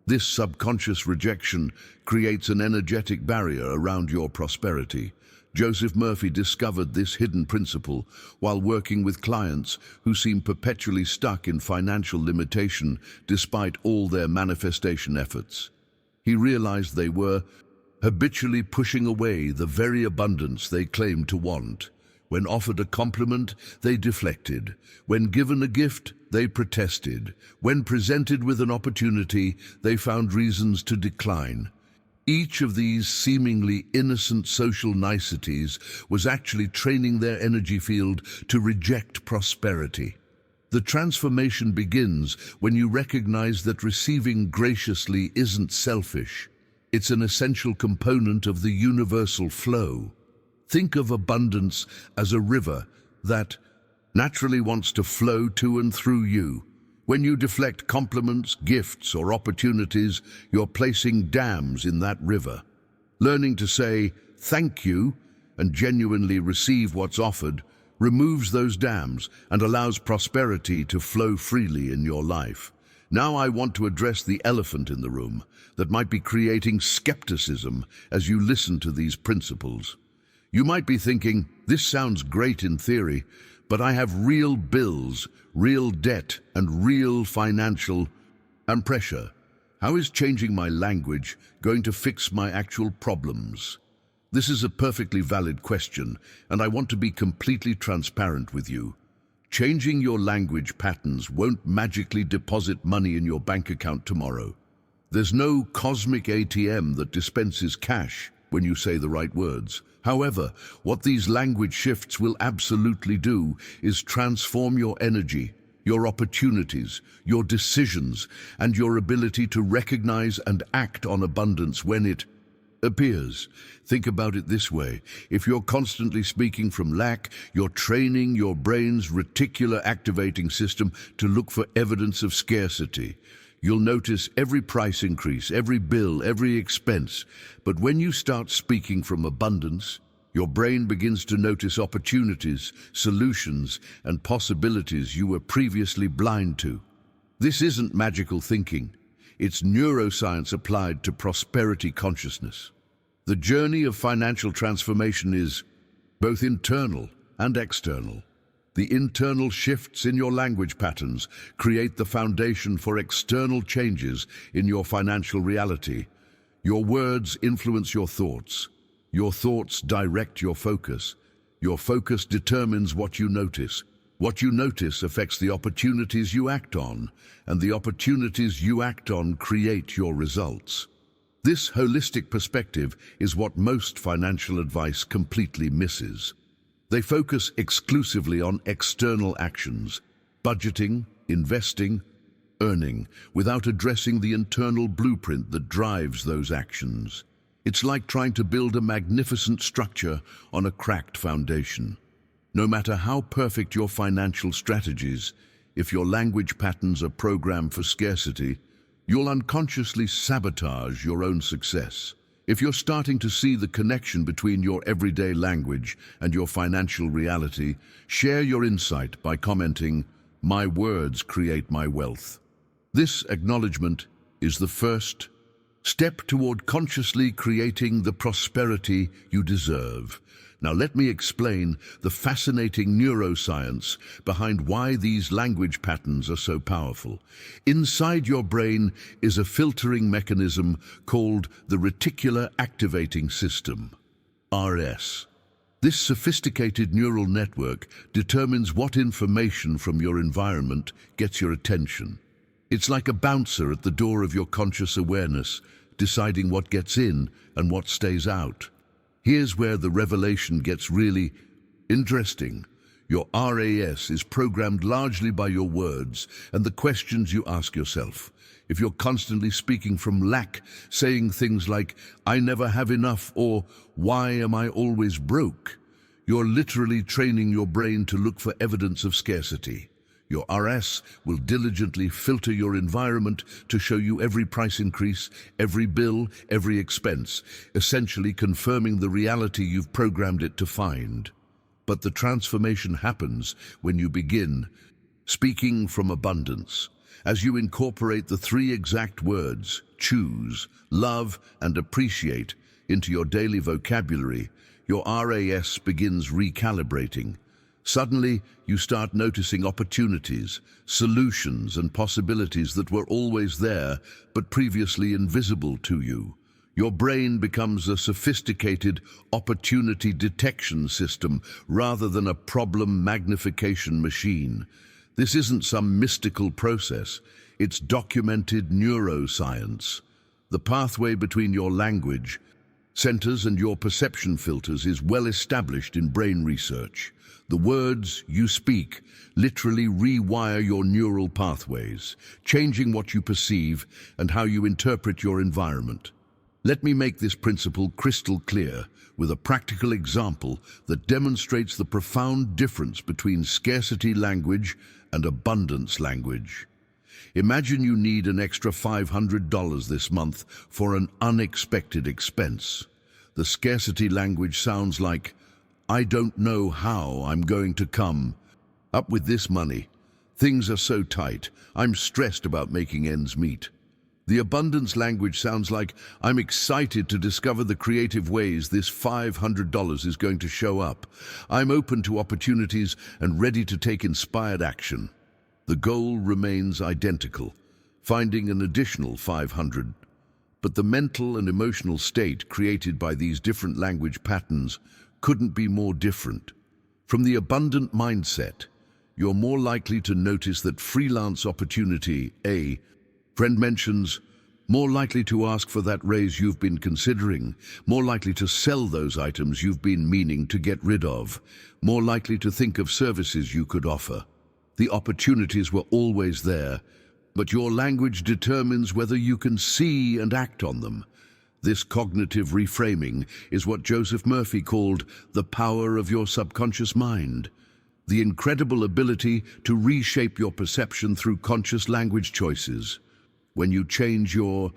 This subconscious rejection creates an energetic barrier around your prosperity. Joseph Murphy discovered this hidden principle while working with clients who seem perpetually stuck in financial limitation despite all their manifestation efforts. He realized they were habitually pushing away the very abundance they claimed to want. When offered a compliment, they deflected. When given a gift, they protested. When presented with an opportunity, they found reasons to decline. Each of these seemingly innocent social niceties was actually training their energy field to reject prosperity. The transformation begins when you recognize that receiving graciously isn't selfish. It's an essential component of the universal flow. Think of abundance as a river that naturally wants to flow to and through you. When you deflect compliments, gifts, or opportunities, you're placing dams in that river. Learning to say thank you and genuinely receive what's offered removes those dams and allows prosperity to flow freely in your life. Now I want to address the elephant in the room that might be creating skepticism as you listen to these principles. You might be thinking, this sounds great in theory, but I have real bills, real debt, and real financial pressure. How is changing my language going to fix my actual problems? This is a perfectly valid question, and I want to be completely transparent with you. Changing your language patterns won't magically deposit money in your bank account tomorrow. There's no cosmic ATM that dispenses cash when you say the right words. However, what these language shifts will absolutely do is transform your energy, your opportunities, your decisions, and your ability to recognize and act on abundance when it appears. Think about it this way. If you're constantly speaking from lack, you're training your brain's reticular activating system to look for evidence of scarcity. You'll notice every price increase, every bill, every expense. But when you start speaking from abundance, your brain begins to notice opportunities, solutions, and possibilities you were previously blind to. This isn't magical thinking. It's neuroscience applied to prosperity consciousness. The journey of financial transformation is both internal and external. The internal shifts in your language patterns create the foundation for external changes in your financial reality. Your words influence your thoughts. Your thoughts direct your focus. Your focus determines what you notice. What you notice affects the opportunities you act on, and the opportunities you act on create your results. This holistic perspective is what most financial advice completely misses. They focus exclusively on external actions, budgeting, investing, earning, without addressing the internal blueprint that drives those actions. It's like trying to build a magnificent structure on a cracked foundation. No matter how perfect your financial strategies, if your language patterns are programmed for scarcity, you'll unconsciously sabotage your own success. If you're starting to see the connection between your everyday language and your financial reality, share your insight by commenting, "My words create my wealth." This acknowledgement is the first step toward consciously creating the prosperity you deserve. Now let me explain the fascinating neuroscience behind why these language patterns are so powerful. Inside your brain is a filtering mechanism called the reticular activating system, RS. This sophisticated neural network determines what information from your environment gets your attention. It's like a bouncer at the door of your conscious awareness, deciding what gets in and what stays out. Here's where the revelation gets really interesting. Your RAS is programmed largely by your words and the questions you ask yourself. If you're constantly speaking from lack, saying things like, "I never have enough," or "Why am I always broke?" you're literally training your brain to look for evidence of scarcity. Your RS will diligently filter your environment to show you every price increase, every bill, every expense, essentially confirming the reality you've programmed it to find. But the transformation happens when you begin speaking from abundance. As you incorporate the three exact words, choose, love, and appreciate, into your daily vocabulary, your RAS begins recalibrating. Suddenly, you start noticing opportunities, solutions, and possibilities that were always there, but previously invisible to you. Your brain becomes a sophisticated opportunity detection system rather than a problem magnification machine. This isn't some mystical process. It's documented neuroscience. The pathway between your language centers and your perception filters is well established in brain research. The words you speak literally rewire your neural pathways, changing what you perceive and how you interpret your environment. Let me make this principle crystal clear with a practical example that demonstrates the profound difference between scarcity language and abundance language. Imagine you need an extra $500 this month for an unexpected expense. The scarcity language sounds like, "I don't know how I'm going to come up with this money. Things are so tight. I'm stressed about making ends meet." The abundance language sounds like, "I'm excited to discover the creative ways this $500 is going to show up. I'm open to opportunities and ready to take inspired action." The goal remains identical, finding an additional 500. But the mental and emotional state created by these different language patterns couldn't be more different. From the abundant mindset, you're more likely to notice that freelance opportunity, a friend mentions, more likely to ask for that raise you've been considering, more likely to sell those items you've been meaning to get rid of, more likely to think of services you could offer. The opportunities were always there, but your language determines whether you can see and act on them. This cognitive reframing is what Joseph Murphy called the power of your subconscious mind, the incredible ability to reshape your perception through conscious language choices. When you change your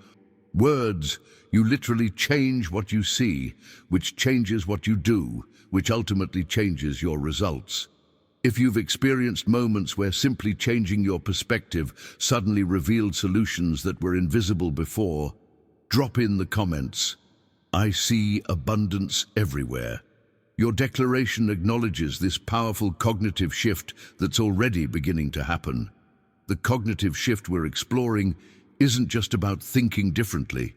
words, you literally change what you see, which changes what you do, which ultimately changes your results. If you've experienced moments where simply changing your perspective suddenly revealed solutions that were invisible before, drop in the comments. I see abundance everywhere. Your declaration acknowledges this powerful cognitive shift that's already beginning to happen. The cognitive shift we're exploring isn't just about thinking differently.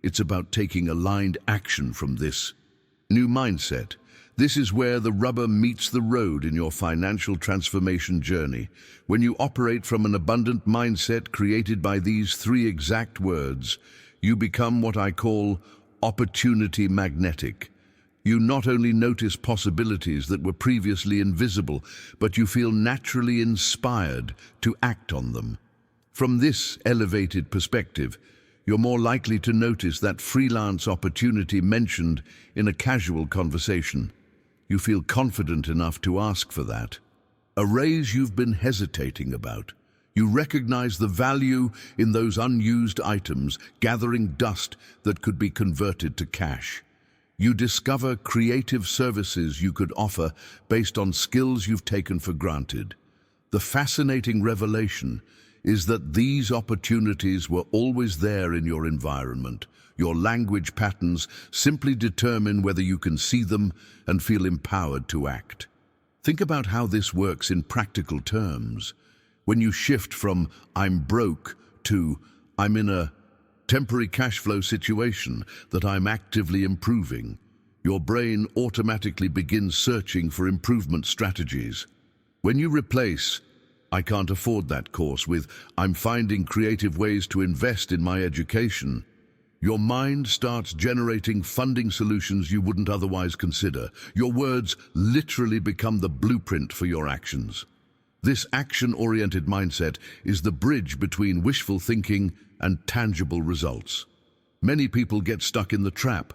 It's about taking aligned action from this new mindset. This is where the rubber meets the road in your financial transformation journey. When you operate from an abundant mindset created by these three exact words, you become what I call opportunity magnetic. You not only notice possibilities that were previously invisible, but you feel naturally inspired to act on them. From this elevated perspective, you're more likely to notice that freelance opportunity mentioned in a casual conversation. You feel confident enough to ask for that. A raise you've been hesitating about. You recognize the value in those unused items, gathering dust that could be converted to cash. You discover creative services you could offer based on skills you've taken for granted. The fascinating revelation is that these opportunities were always there in your environment. Your language patterns simply determine whether you can see them and feel empowered to act. Think about how this works in practical terms. When you shift from "I'm broke" to "I'm in a temporary cash flow situation that I'm actively improving," your brain automatically begins searching for improvement strategies. When you replace "I can't afford that course" with "I'm finding creative ways to invest in my education," your mind starts generating funding solutions you wouldn't otherwise consider. Your words literally become the blueprint for your actions. This action-oriented mindset is the bridge between wishful thinking and tangible results. Many people get stuck in the trap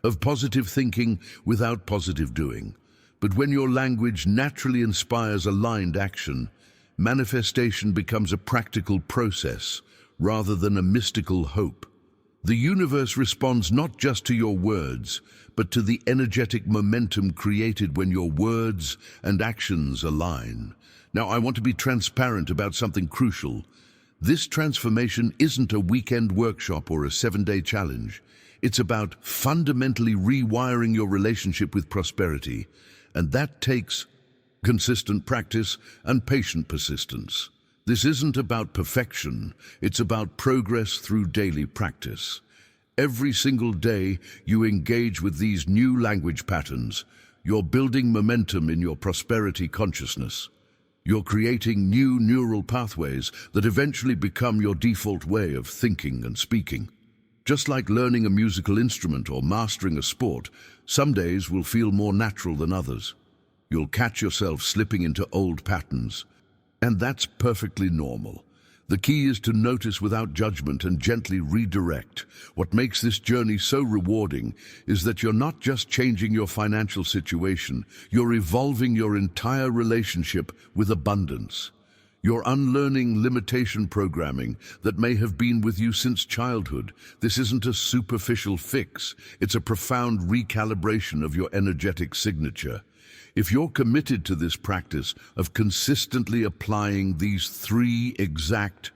of positive thinking without positive doing. But when your language naturally inspires aligned action, manifestation becomes a practical process rather than a mystical hope. The universe responds not just to your words, but to the energetic momentum created when your words and actions align. Now, I want to be transparent about something crucial. This transformation isn't a weekend workshop or a 7-day challenge. It's about fundamentally rewiring your relationship with prosperity, and that takes consistent practice and patient persistence. This isn't about perfection, it's about progress through daily practice. Every single day you engage with these new language patterns, you're building momentum in your prosperity consciousness. You're creating new neural pathways that eventually become your default way of thinking and speaking. Just like learning a musical instrument or mastering a sport, some days will feel more natural than others. You'll catch yourself slipping into old patterns, and that's perfectly normal. The key is to notice without judgment and gently redirect. What makes this journey so rewarding is that you're not just changing your financial situation, you're evolving your entire relationship with abundance. You're unlearning limitation programming that may have been with you since childhood. This isn't a superficial fix, it's a profound recalibration of your energetic signature. If you're committed to this practice of consistently applying these three exact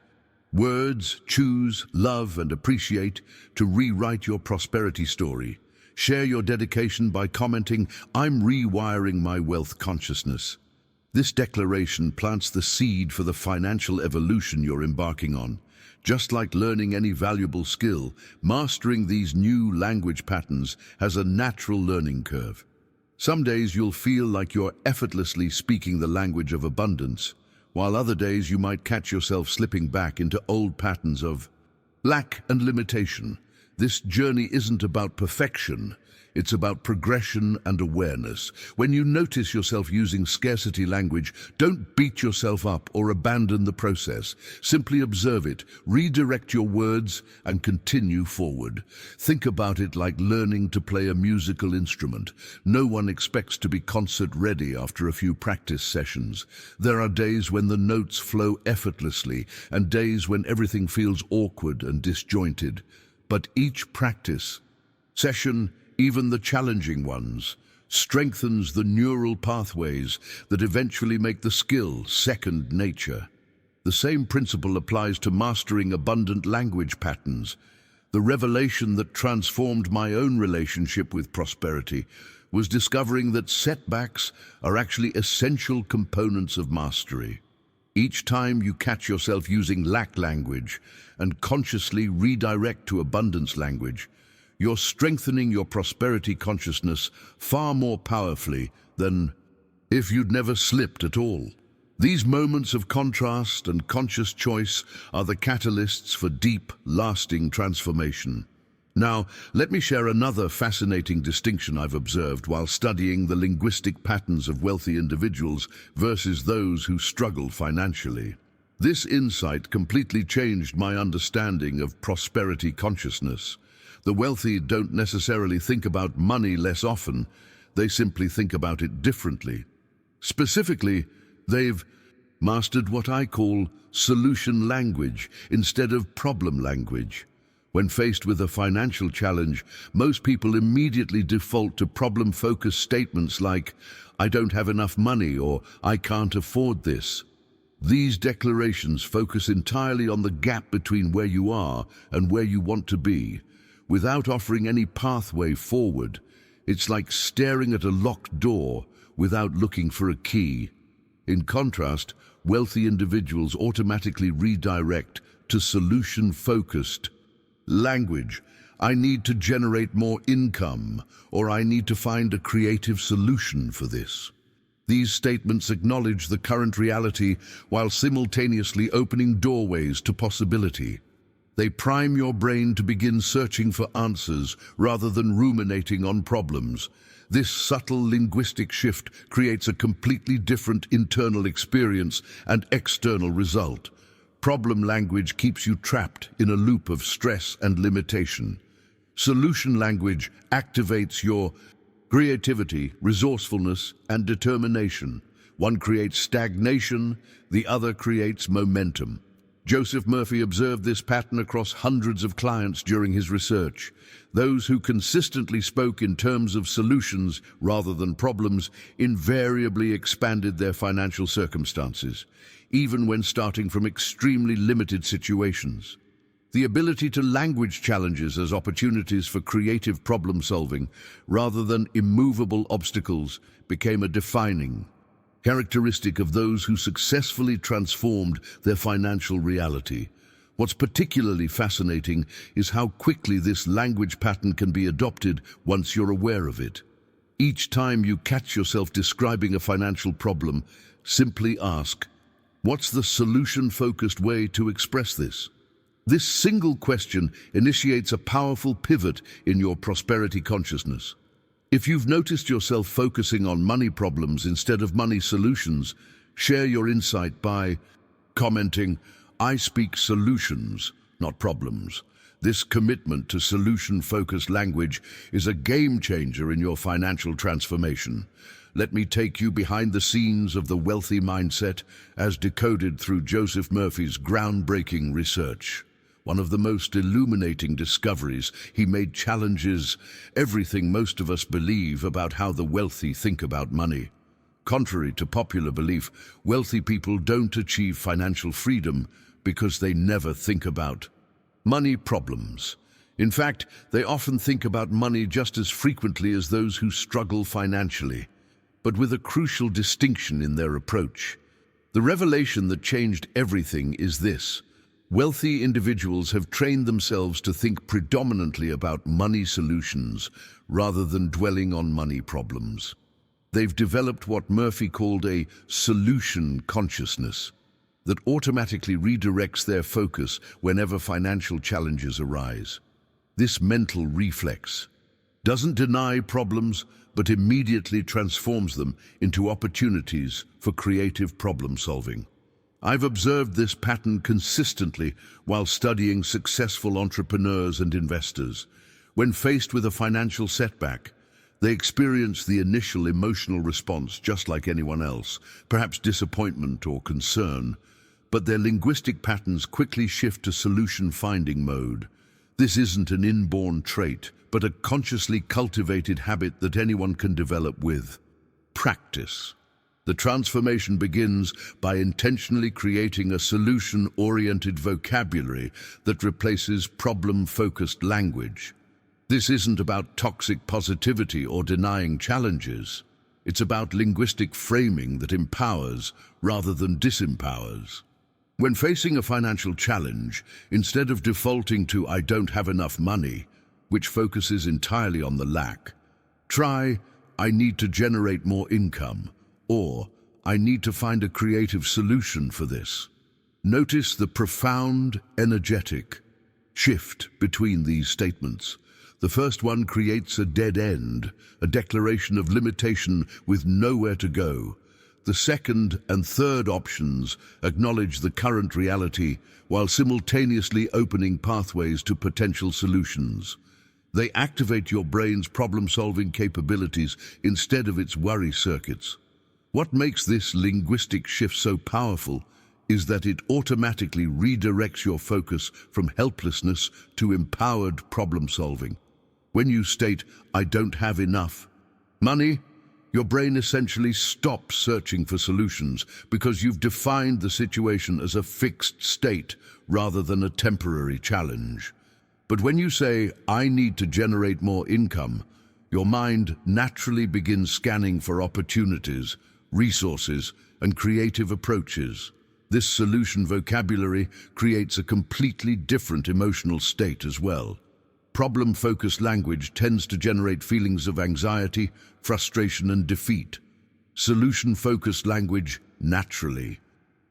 words, choose, love, and appreciate, to rewrite your prosperity story, share your dedication by commenting, "I'm rewiring my wealth consciousness." This declaration plants the seed for the financial evolution you're embarking on. Just like learning any valuable skill, mastering these new language patterns has a natural learning curve. Some days you'll feel like you're effortlessly speaking the language of abundance, while other days you might catch yourself slipping back into old patterns of lack and limitation. This journey isn't about perfection. It's about progression and awareness. When you notice yourself using scarcity language, don't beat yourself up or abandon the process. Simply observe it, redirect your words, and continue forward. Think about it like learning to play a musical instrument. No one expects to be concert ready after a few practice sessions. There are days when the notes flow effortlessly and days when everything feels awkward and disjointed. But each practice session, even the challenging ones, strengthens the neural pathways that eventually make the skill second nature. The same principle applies to mastering abundant language patterns. The revelation that transformed my own relationship with prosperity was discovering that setbacks are actually essential components of mastery. Each time you catch yourself using lack language and consciously redirect to abundance language, you're strengthening your prosperity consciousness far more powerfully than if you'd never slipped at all. These moments of contrast and conscious choice are the catalysts for deep, lasting transformation. Now, let me share another fascinating distinction I've observed while studying the linguistic patterns of wealthy individuals versus those who struggle financially. This insight completely changed my understanding of prosperity consciousness. The wealthy don't necessarily think about money less often, they simply think about it differently. Specifically, they've mastered what I call solution language instead of problem language. When faced with a financial challenge, most people immediately default to problem-focused statements like, "I don't have enough money," or "I can't afford this." These declarations focus entirely on the gap between where you are and where you want to be, without offering any pathway forward. It's like staring at a locked door without looking for a key. In contrast, wealthy individuals automatically redirect to solution-focused language. "I need to generate more income," or "I need to find a creative solution for this." These statements acknowledge the current reality while simultaneously opening doorways to possibility. They prime your brain to begin searching for answers rather than ruminating on problems. This subtle linguistic shift creates a completely different internal experience and external result. Problem language keeps you trapped in a loop of stress and limitation. Solution language activates your creativity, resourcefulness, and determination. One creates stagnation, the other creates momentum. Joseph Murphy observed this pattern across hundreds of clients during his research. Those who consistently spoke in terms of solutions rather than problems invariably expanded their financial circumstances, even when starting from extremely limited situations. The ability to language challenges as opportunities for creative problem solving rather than immovable obstacles became a defining characteristic of those who successfully transformed their financial reality. What's particularly fascinating is how quickly this language pattern can be adopted once you're aware of it. Each time you catch yourself describing a financial problem, simply ask, "What's the solution-focused way to express this?" This single question initiates a powerful pivot in your prosperity consciousness. If you've noticed yourself focusing on money problems instead of money solutions, share your insight by commenting, "I speak solutions, not problems." This commitment to solution-focused language is a game changer in your financial transformation. Let me take you behind the scenes of the wealthy mindset as decoded through Joseph Murphy's groundbreaking research. One of the most illuminating discoveries he made challenges everything most of us believe about how the wealthy think about money. Contrary to popular belief, wealthy people don't achieve financial freedom because they never think about money problems. In fact, they often think about money just as frequently as those who struggle financially, but with a crucial distinction in their approach. The revelation that changed everything is this: wealthy individuals have trained themselves to think predominantly about money solutions rather than dwelling on money problems. They've developed what Murphy called a solution consciousness that automatically redirects their focus whenever financial challenges arise. This mental reflex doesn't deny problems, but immediately transforms them into opportunities for creative problem solving. I've observed this pattern consistently while studying successful entrepreneurs and investors. When faced with a financial setback, they experience the initial emotional response just like anyone else, perhaps disappointment or concern, but their linguistic patterns quickly shift to solution-finding mode. This isn't an inborn trait, but a consciously cultivated habit that anyone can develop with practice. The transformation begins by intentionally creating a solution-oriented vocabulary that replaces problem-focused language. This isn't about toxic positivity or denying challenges. It's about linguistic framing that empowers rather than disempowers. When facing a financial challenge, instead of defaulting to "I don't have enough money," which focuses entirely on the lack, try "I need to generate more income," or "I need to find a creative solution for this." Notice the profound, energetic shift between these statements. The first one creates a dead end, a declaration of limitation with nowhere to go. The second and third options acknowledge the current reality while simultaneously opening pathways to potential solutions. They activate your brain's problem-solving capabilities instead of its worry circuits. What makes this linguistic shift so powerful is that it automatically redirects your focus from helplessness to empowered problem-solving. When you state, "I don't have enough money," your brain essentially stops searching for solutions because you've defined the situation as a fixed state rather than a temporary challenge. But when you say, "I need to generate more income," your mind naturally begins scanning for opportunities, resources, and creative approaches. This solution vocabulary creates a completely different emotional state as well. Problem-focused language tends to generate feelings of anxiety, frustration, and defeat. Solution-focused language, naturally,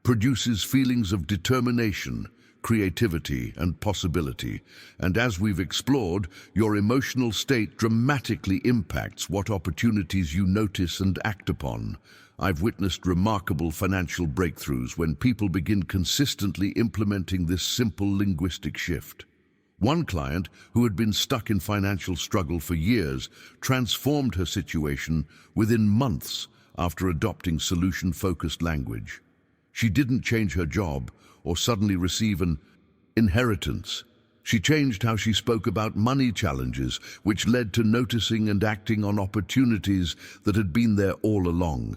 produces feelings of determination, creativity, and possibility. And as we've explored, your emotional state dramatically impacts what opportunities you notice and act upon. I've witnessed remarkable financial breakthroughs when people begin consistently implementing this simple linguistic shift. One client, who had been stuck in financial struggle for years, transformed her situation within months after adopting solution-focused language. She didn't change her job or suddenly receive an inheritance. She changed how she spoke about money challenges, which led to noticing and acting on opportunities that had been there all along.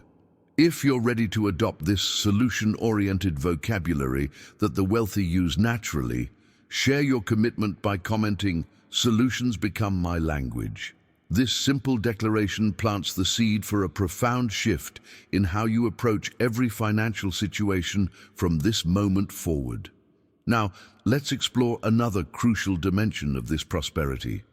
If you're ready to adopt this solution-oriented vocabulary that the wealthy use naturally, share your commitment by commenting, "Solutions become my language." This simple declaration plants the seed for a profound shift in how you approach every financial situation from this moment forward. Now, let's explore another crucial dimension of this prosperity: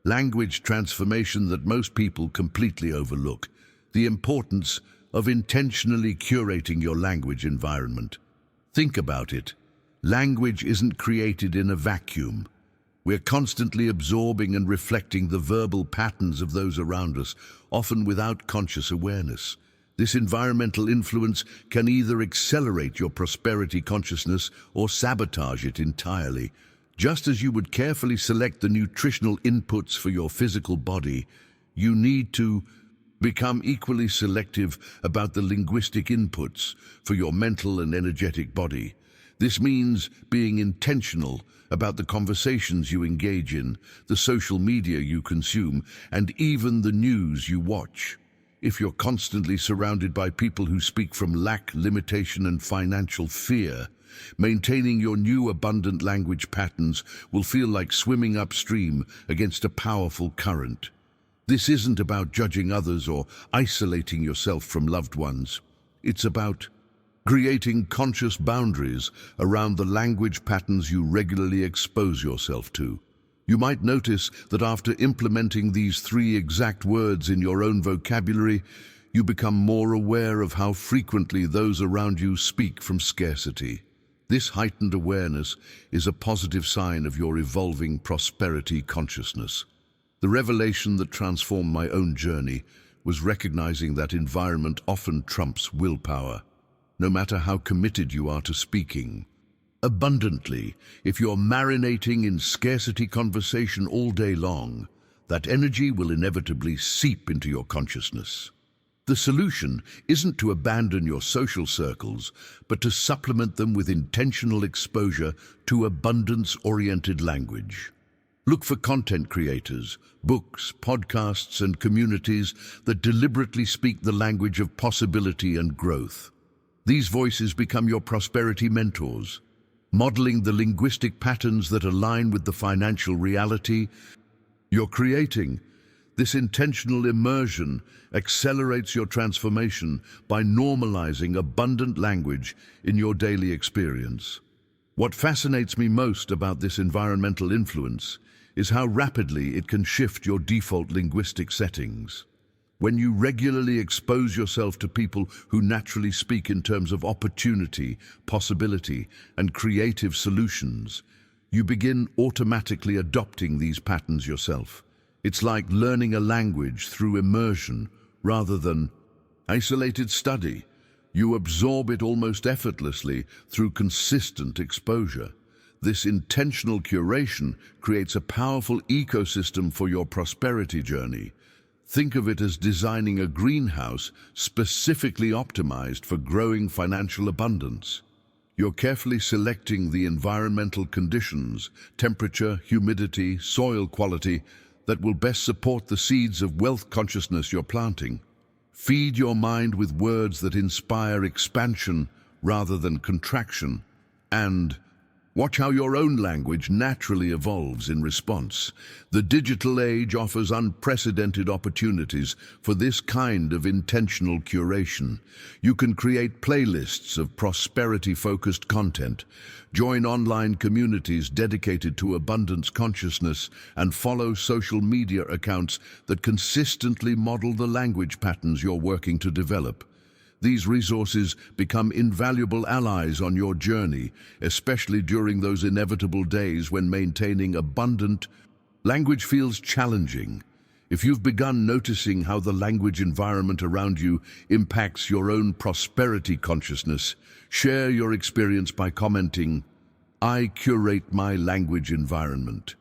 language transformation that most people completely overlook, the importance of intentionally curating your language environment. Think about it. Language isn't created in a vacuum. We're constantly absorbing and reflecting the verbal patterns of those around us, often without conscious awareness. This environmental influence can either accelerate your prosperity consciousness or sabotage it entirely. Just as you would carefully select the nutritional inputs for your physical body, you need to become equally selective about the linguistic inputs for your mental and energetic body. This means being intentional about the conversations you engage in, the social media you consume, and even the news you watch. If you're constantly surrounded by people who speak from lack, limitation, and financial fear, maintaining your new abundant language patterns will feel like swimming upstream against a powerful current. This isn't about judging others or isolating yourself from loved ones. It's about creating conscious boundaries around the language patterns you regularly expose yourself to. You might notice that after implementing these 3 exact words in your own vocabulary, you become more aware of how frequently those around you speak from scarcity. This heightened awareness is a positive sign of your evolving prosperity consciousness. The revelation that transformed my own journey was recognizing that environment often trumps willpower. No matter how committed you are to speaking abundantly, if you're marinating in scarcity conversation all day long, that energy will inevitably seep into your consciousness. The solution isn't to abandon your social circles, but to supplement them with intentional exposure to abundance-oriented language. Look for content creators, books, podcasts, and communities that deliberately speak the language of possibility and growth. These voices become your prosperity mentors, modeling the linguistic patterns that align with the financial reality you're creating. This intentional immersion accelerates your transformation by normalizing abundant language in your daily experience. What fascinates me most about this environmental influence is how rapidly it can shift your default linguistic settings. When you regularly expose yourself to people who naturally speak in terms of opportunity, possibility, and creative solutions, you begin automatically adopting these patterns yourself. It's like learning a language through immersion rather than isolated study. You absorb it almost effortlessly through consistent exposure. This intentional curation creates a powerful ecosystem for your prosperity journey. Think of it as designing a greenhouse specifically optimized for growing financial abundance. You're carefully selecting the environmental conditions, temperature, humidity, soil quality, that will best support the seeds of wealth consciousness you're planting. Feed your mind with words that inspire expansion rather than contraction, and watch how your own language naturally evolves in response. The digital age offers unprecedented opportunities for this kind of intentional curation. You can create playlists of prosperity-focused content, join online communities dedicated to abundance consciousness, and follow social media accounts that consistently model the language patterns you're working to develop. These resources become invaluable allies on your journey, especially during those inevitable days when maintaining abundant language feels challenging. If you've begun noticing how the language environment around you impacts your own prosperity consciousness, share your experience by commenting, "I curate my language environment."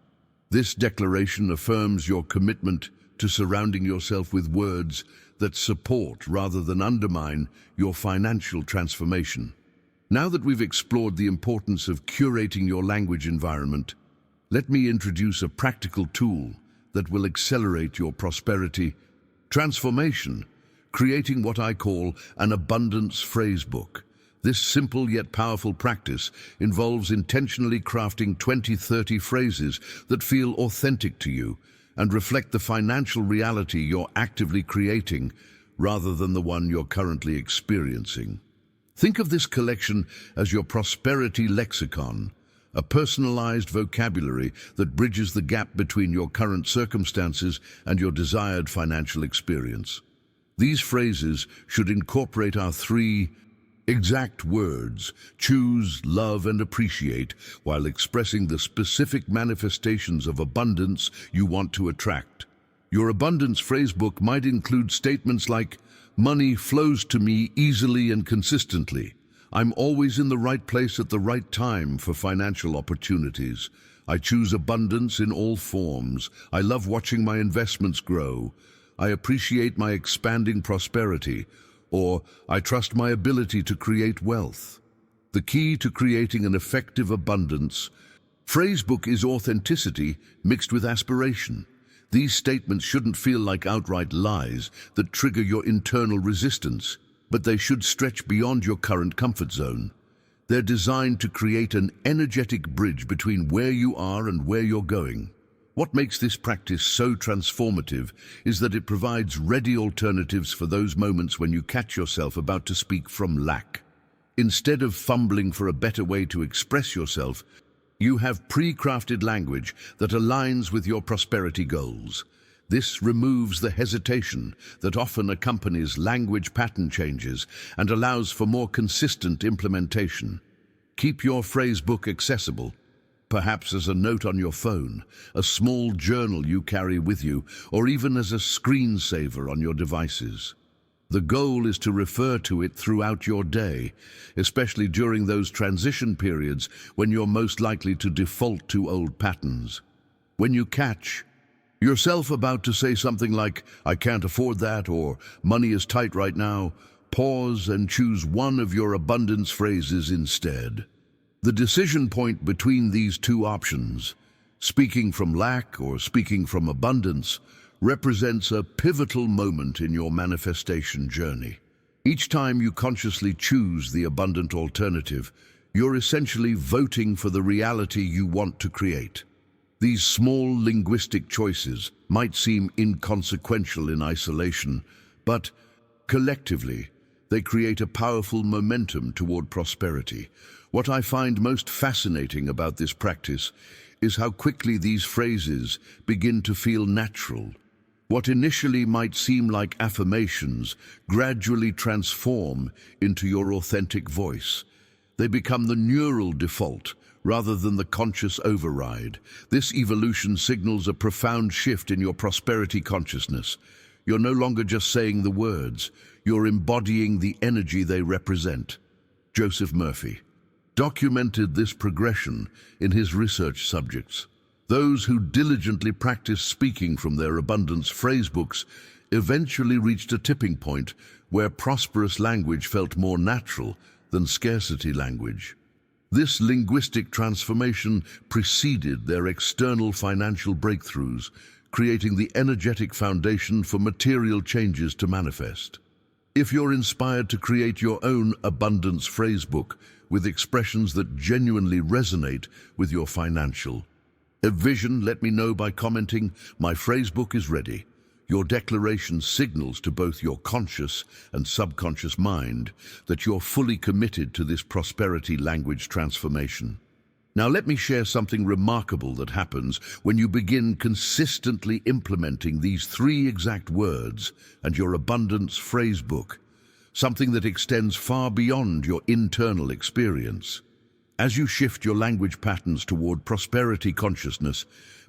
This declaration affirms your commitment to surrounding yourself with words that support rather than undermine your financial transformation. Now that we've explored the importance of curating your language environment, let me introduce a practical tool that will accelerate your prosperity transformation, creating what I call an abundance phrasebook. This simple yet powerful practice involves intentionally crafting 20-30 phrases that feel authentic to you and reflect the financial reality you're actively creating rather than the one you're currently experiencing. Think of this collection as your prosperity lexicon, a personalized vocabulary that bridges the gap between your current circumstances and your desired financial experience. These phrases should incorporate our 3 exact words, choose, love, and appreciate while expressing the specific manifestations of abundance you want to attract. Your abundance phrasebook might include statements like, "Money flows to me easily and consistently. I'm always in the right place at the right time for financial opportunities. I choose abundance in all forms. I love watching my investments grow. I appreciate my expanding prosperity." Or, "I trust my ability to create wealth." The key to creating an effective abundance phrasebook is authenticity mixed with aspiration. These statements shouldn't feel like outright lies that trigger your internal resistance, but they should stretch beyond your current comfort zone. They're designed to create an energetic bridge between where you are and where you're going. What makes this practice so transformative is that it provides ready alternatives for those moments when you catch yourself about to speak from lack. Instead of fumbling for a better way to express yourself, you have pre-crafted language that aligns with your prosperity goals. This removes the hesitation that often accompanies language pattern changes and allows for more consistent implementation. Keep your phrasebook accessible, perhaps as a note on your phone, a small journal you carry with you, or even as a screensaver on your devices. The goal is to refer to it throughout your day, especially during those transition periods when you're most likely to default to old patterns. When you catch yourself about to say something like, "I can't afford that," or "money is tight right now," pause and choose one of your abundance phrases instead. The decision point between these two options, speaking from lack or speaking from abundance, represents a pivotal moment in your manifestation journey. Each time you consciously choose the abundant alternative, you're essentially voting for the reality you want to create. These small linguistic choices might seem inconsequential in isolation, but collectively, they create a powerful momentum toward prosperity. What I find most fascinating about this practice is how quickly these phrases begin to feel natural. What initially might seem like affirmations gradually transform into your authentic voice. They become the neural default rather than the conscious override. This evolution signals a profound shift in your prosperity consciousness. You're no longer just saying the words, you're embodying the energy they represent. Joseph Murphy documented this progression in his research subjects. Those who diligently practiced speaking from their abundance phrasebooks eventually reached a tipping point where prosperous language felt more natural than scarcity language. This linguistic transformation preceded their external financial breakthroughs, creating the energetic foundation for material changes to manifest. If you're inspired to create your own abundance phrasebook with expressions that genuinely resonate with your financial vision, let me know by commenting, "My phrasebook is ready." Your declaration signals to both your conscious and subconscious mind that you're fully committed to this prosperity language transformation. Now let me share something remarkable that happens when you begin consistently implementing these three exact words and your abundance phrasebook, something that extends far beyond your internal experience. As you shift your language patterns toward prosperity consciousness,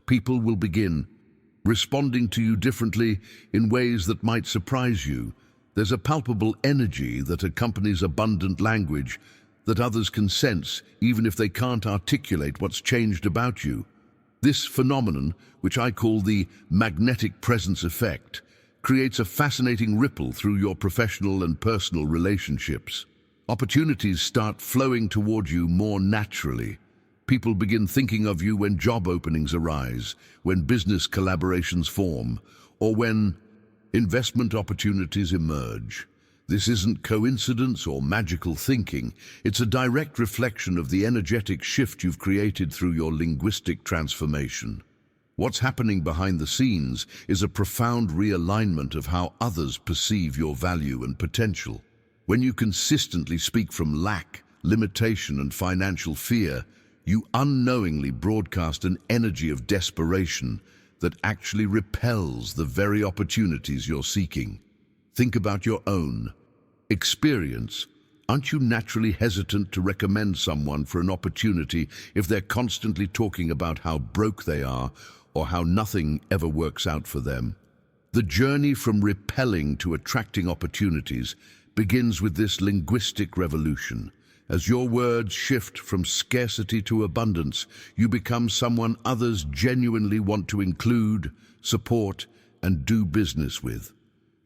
people will begin responding to you differently in ways that might surprise you. There's a palpable energy that accompanies abundant language that others can sense, even if they can't articulate what's changed about you. This phenomenon, which I call the magnetic presence effect, creates a fascinating ripple through your professional and personal relationships. Opportunities start flowing toward you more naturally. People begin thinking of you when job openings arise, when business collaborations form, or when investment opportunities emerge. This isn't coincidence or magical thinking. It's a direct reflection of the energetic shift you've created through your linguistic transformation. What's happening behind the scenes is a profound realignment of how others perceive your value and potential. When you consistently speak from lack, limitation, and financial fear, you unknowingly broadcast an energy of desperation that actually repels the very opportunities you're seeking. Think about your own experience. Aren't you naturally hesitant to recommend someone for an opportunity if they're constantly talking about how broke they are or how nothing ever works out for them? The journey from repelling to attracting opportunities begins with this linguistic revolution. As your words shift from scarcity to abundance, you become someone others genuinely want to include, support, and do business with.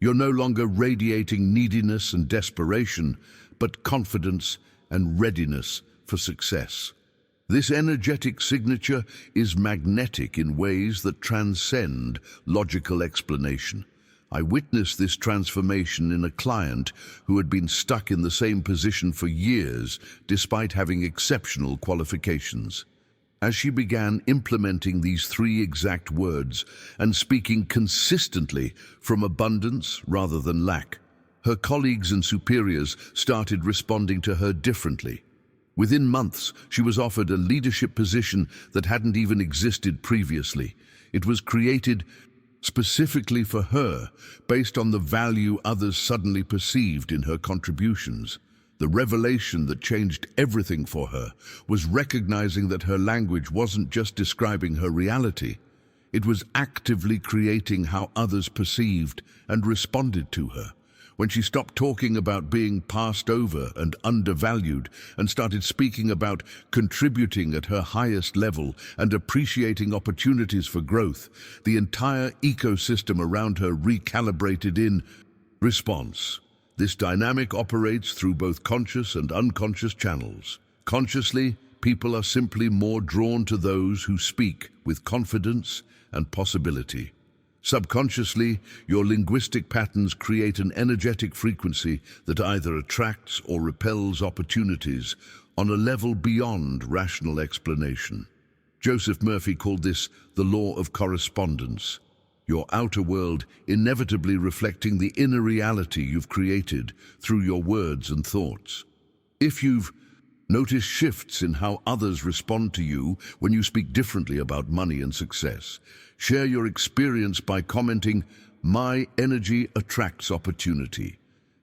You're no longer radiating neediness and desperation, but confidence and readiness for success. This energetic signature is magnetic in ways that transcend logical explanation. I witnessed this transformation in a client who had been stuck in the same position for years despite having exceptional qualifications. As she began implementing these three exact words and speaking consistently from abundance rather than lack, her colleagues and superiors started responding to her differently. Within months, she was offered a leadership position that hadn't even existed previously. It was created specifically for her, based on the value others suddenly perceived in her contributions. The revelation that changed everything for her was recognizing that her language wasn't just describing her reality, it was actively creating how others perceived and responded to her. When she stopped talking about being passed over and undervalued and started speaking about contributing at her highest level and appreciating opportunities for growth, the entire ecosystem around her recalibrated in response. This dynamic operates through both conscious and unconscious channels. Consciously, people are simply more drawn to those who speak with confidence and possibility. Subconsciously, your linguistic patterns create an energetic frequency that either attracts or repels opportunities on a level beyond rational explanation. Joseph Murphy called this the law of correspondence, your outer world inevitably reflecting the inner reality you've created through your words and thoughts. If you've noticed shifts in how others respond to you when you speak differently about money and success, share your experience by commenting, "My energy attracts opportunity."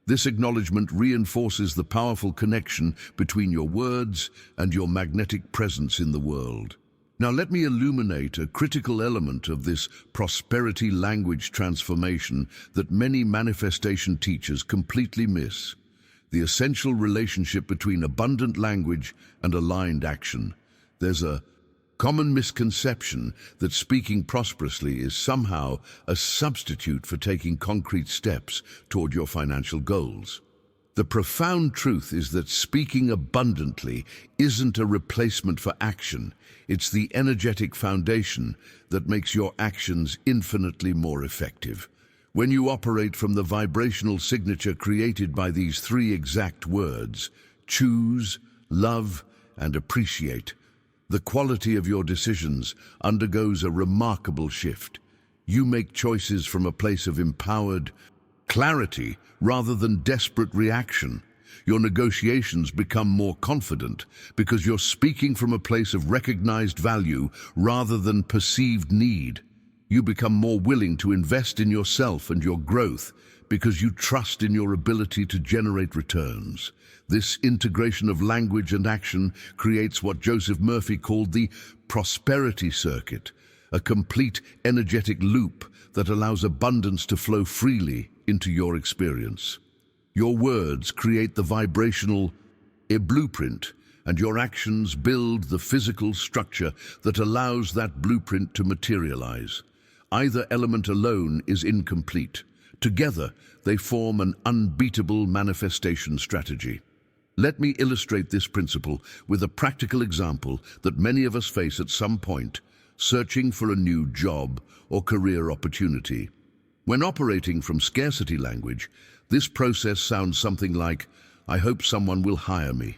This acknowledgement reinforces the powerful connection between your words and your magnetic presence in the world. Now let me illuminate a critical element of this prosperity language transformation that many manifestation teachers completely miss: the essential relationship between abundant language and aligned action. There's a common misconception that speaking prosperously is somehow a substitute for taking concrete steps toward your financial goals. The profound truth is that speaking abundantly isn't a replacement for action. It's the energetic foundation that makes your actions infinitely more effective. When you operate from the vibrational signature created by these three exact words, choose, love, and appreciate, the quality of your decisions undergoes a remarkable shift. You make choices from a place of empowered clarity rather than desperate reaction. Your negotiations become more confident because you're speaking from a place of recognized value rather than perceived need. You become more willing to invest in yourself and your growth because you trust in your ability to generate returns. This integration of language and action creates what Joseph Murphy called the prosperity circuit, a complete energetic loop that allows abundance to flow freely into your experience. Your words create the vibrational blueprint, and your actions build the physical structure that allows that blueprint to materialize. Either element alone is incomplete. Together, they form an unbeatable manifestation strategy. Let me illustrate this principle with a practical example that many of us face at some point, searching for a new job or career opportunity. When operating from scarcity language, this process sounds something like, "I hope someone will hire me,"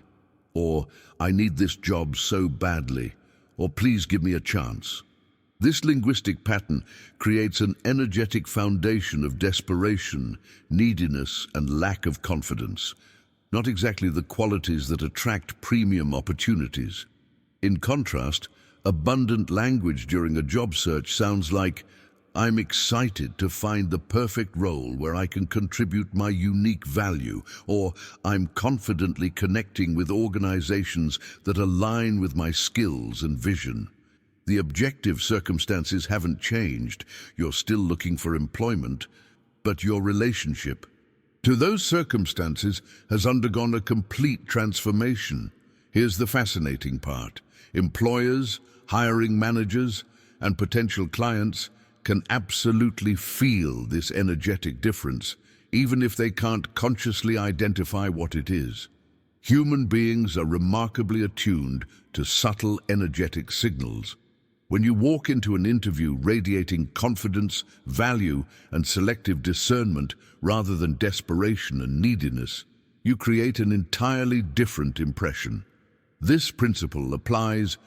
or "I need this job so badly," or "Please give me a chance." This linguistic pattern creates an energetic foundation of desperation, neediness, and lack of confidence, not exactly the qualities that attract premium opportunities. In contrast, abundant language during a job search sounds like, I'm excited to find the perfect role where I can contribute my unique value, or I'm confidently connecting with organizations that align with my skills and vision. The objective circumstances haven't changed. You're still looking for employment, but your relationship to those circumstances has undergone a complete transformation. Here's the fascinating part. Employers, hiring managers, and potential clients can absolutely feel this energetic difference, even if they can't consciously identify what it is. Human beings are remarkably attuned to subtle energetic signals. When you walk into an interview radiating confidence, value, and selective discernment rather than desperation and neediness, you create an entirely different impression. This principle applies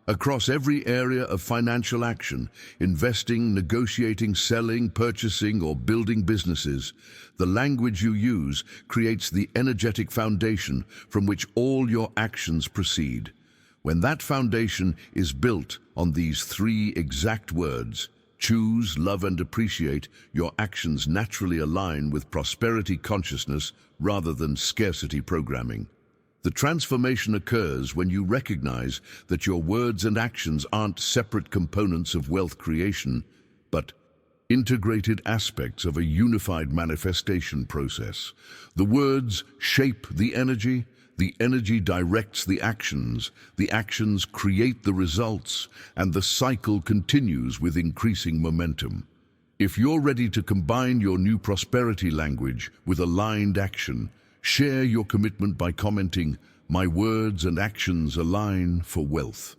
across every area of financial action: investing, negotiating, selling, purchasing, or building businesses. The language you use creates the energetic foundation from which all your actions proceed. When that foundation is built on these three exact words, choose, love, and appreciate, your actions naturally align with prosperity consciousness rather than scarcity programming. The transformation occurs when you recognize that your words and actions aren't separate components of wealth creation, but integrated aspects of a unified manifestation process. The words shape the energy directs the actions create the results, and the cycle continues with increasing momentum. If you're ready to combine your new prosperity language with aligned action, share your commitment by commenting, "My words and actions align for wealth."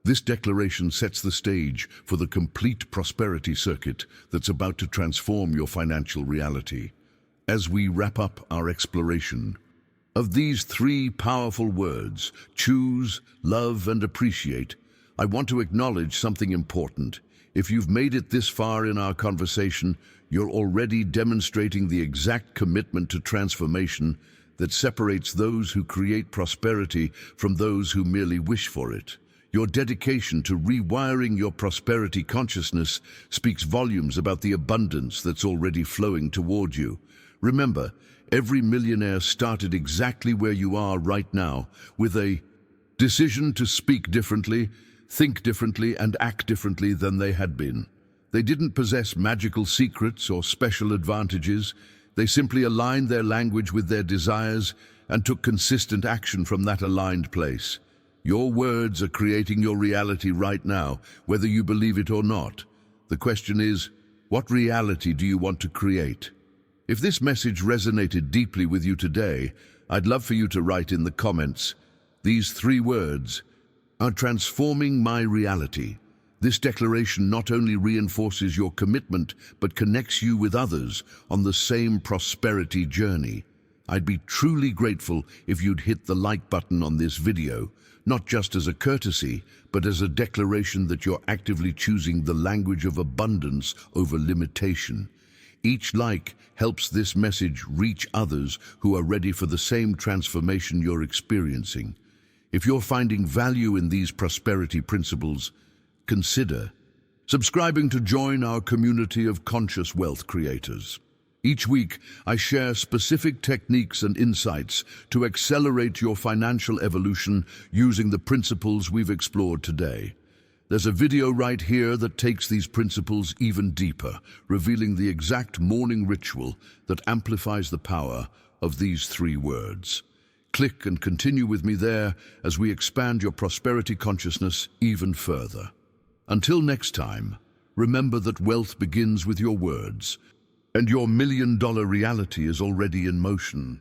This declaration sets the stage for the complete prosperity circuit that's about to transform your financial reality. As we wrap up our exploration of these three powerful words, choose, love, and appreciate, I want to acknowledge something important. If you've made it this far in our conversation, you're already demonstrating the exact commitment to transformation that separates those who create prosperity from those who merely wish for it. Your dedication to rewiring your prosperity consciousness speaks volumes about the abundance that's already flowing toward you. Remember, every millionaire started exactly where you are right now, with a decision to speak differently, think differently, and act differently than they had been. They didn't possess magical secrets or special advantages. They simply aligned their language with their desires and took consistent action from that aligned place. Your words are creating your reality right now, whether you believe it or not. The question is, what reality do you want to create? If this message resonated deeply with you today, I'd love for you to write in the comments, "These three words are transforming my reality." This declaration not only reinforces your commitment, but connects you with others on the same prosperity journey. I'd be truly grateful if you'd hit the like button on this video, not just as a courtesy, but as a declaration that you're actively choosing the language of abundance over limitation. Each like helps this message reach others who are ready for the same transformation you're experiencing. If you're finding value in these prosperity principles, consider subscribing to join our community of conscious wealth creators. Each week, I share specific techniques and insights to accelerate your financial evolution using the principles we've explored today. There's a video right here that takes these principles even deeper, revealing the exact morning ritual that amplifies the power of these three words. Click and continue with me there as we expand your prosperity consciousness even further. Until next time, remember that wealth begins with your words, and your $1 million reality is already in motion.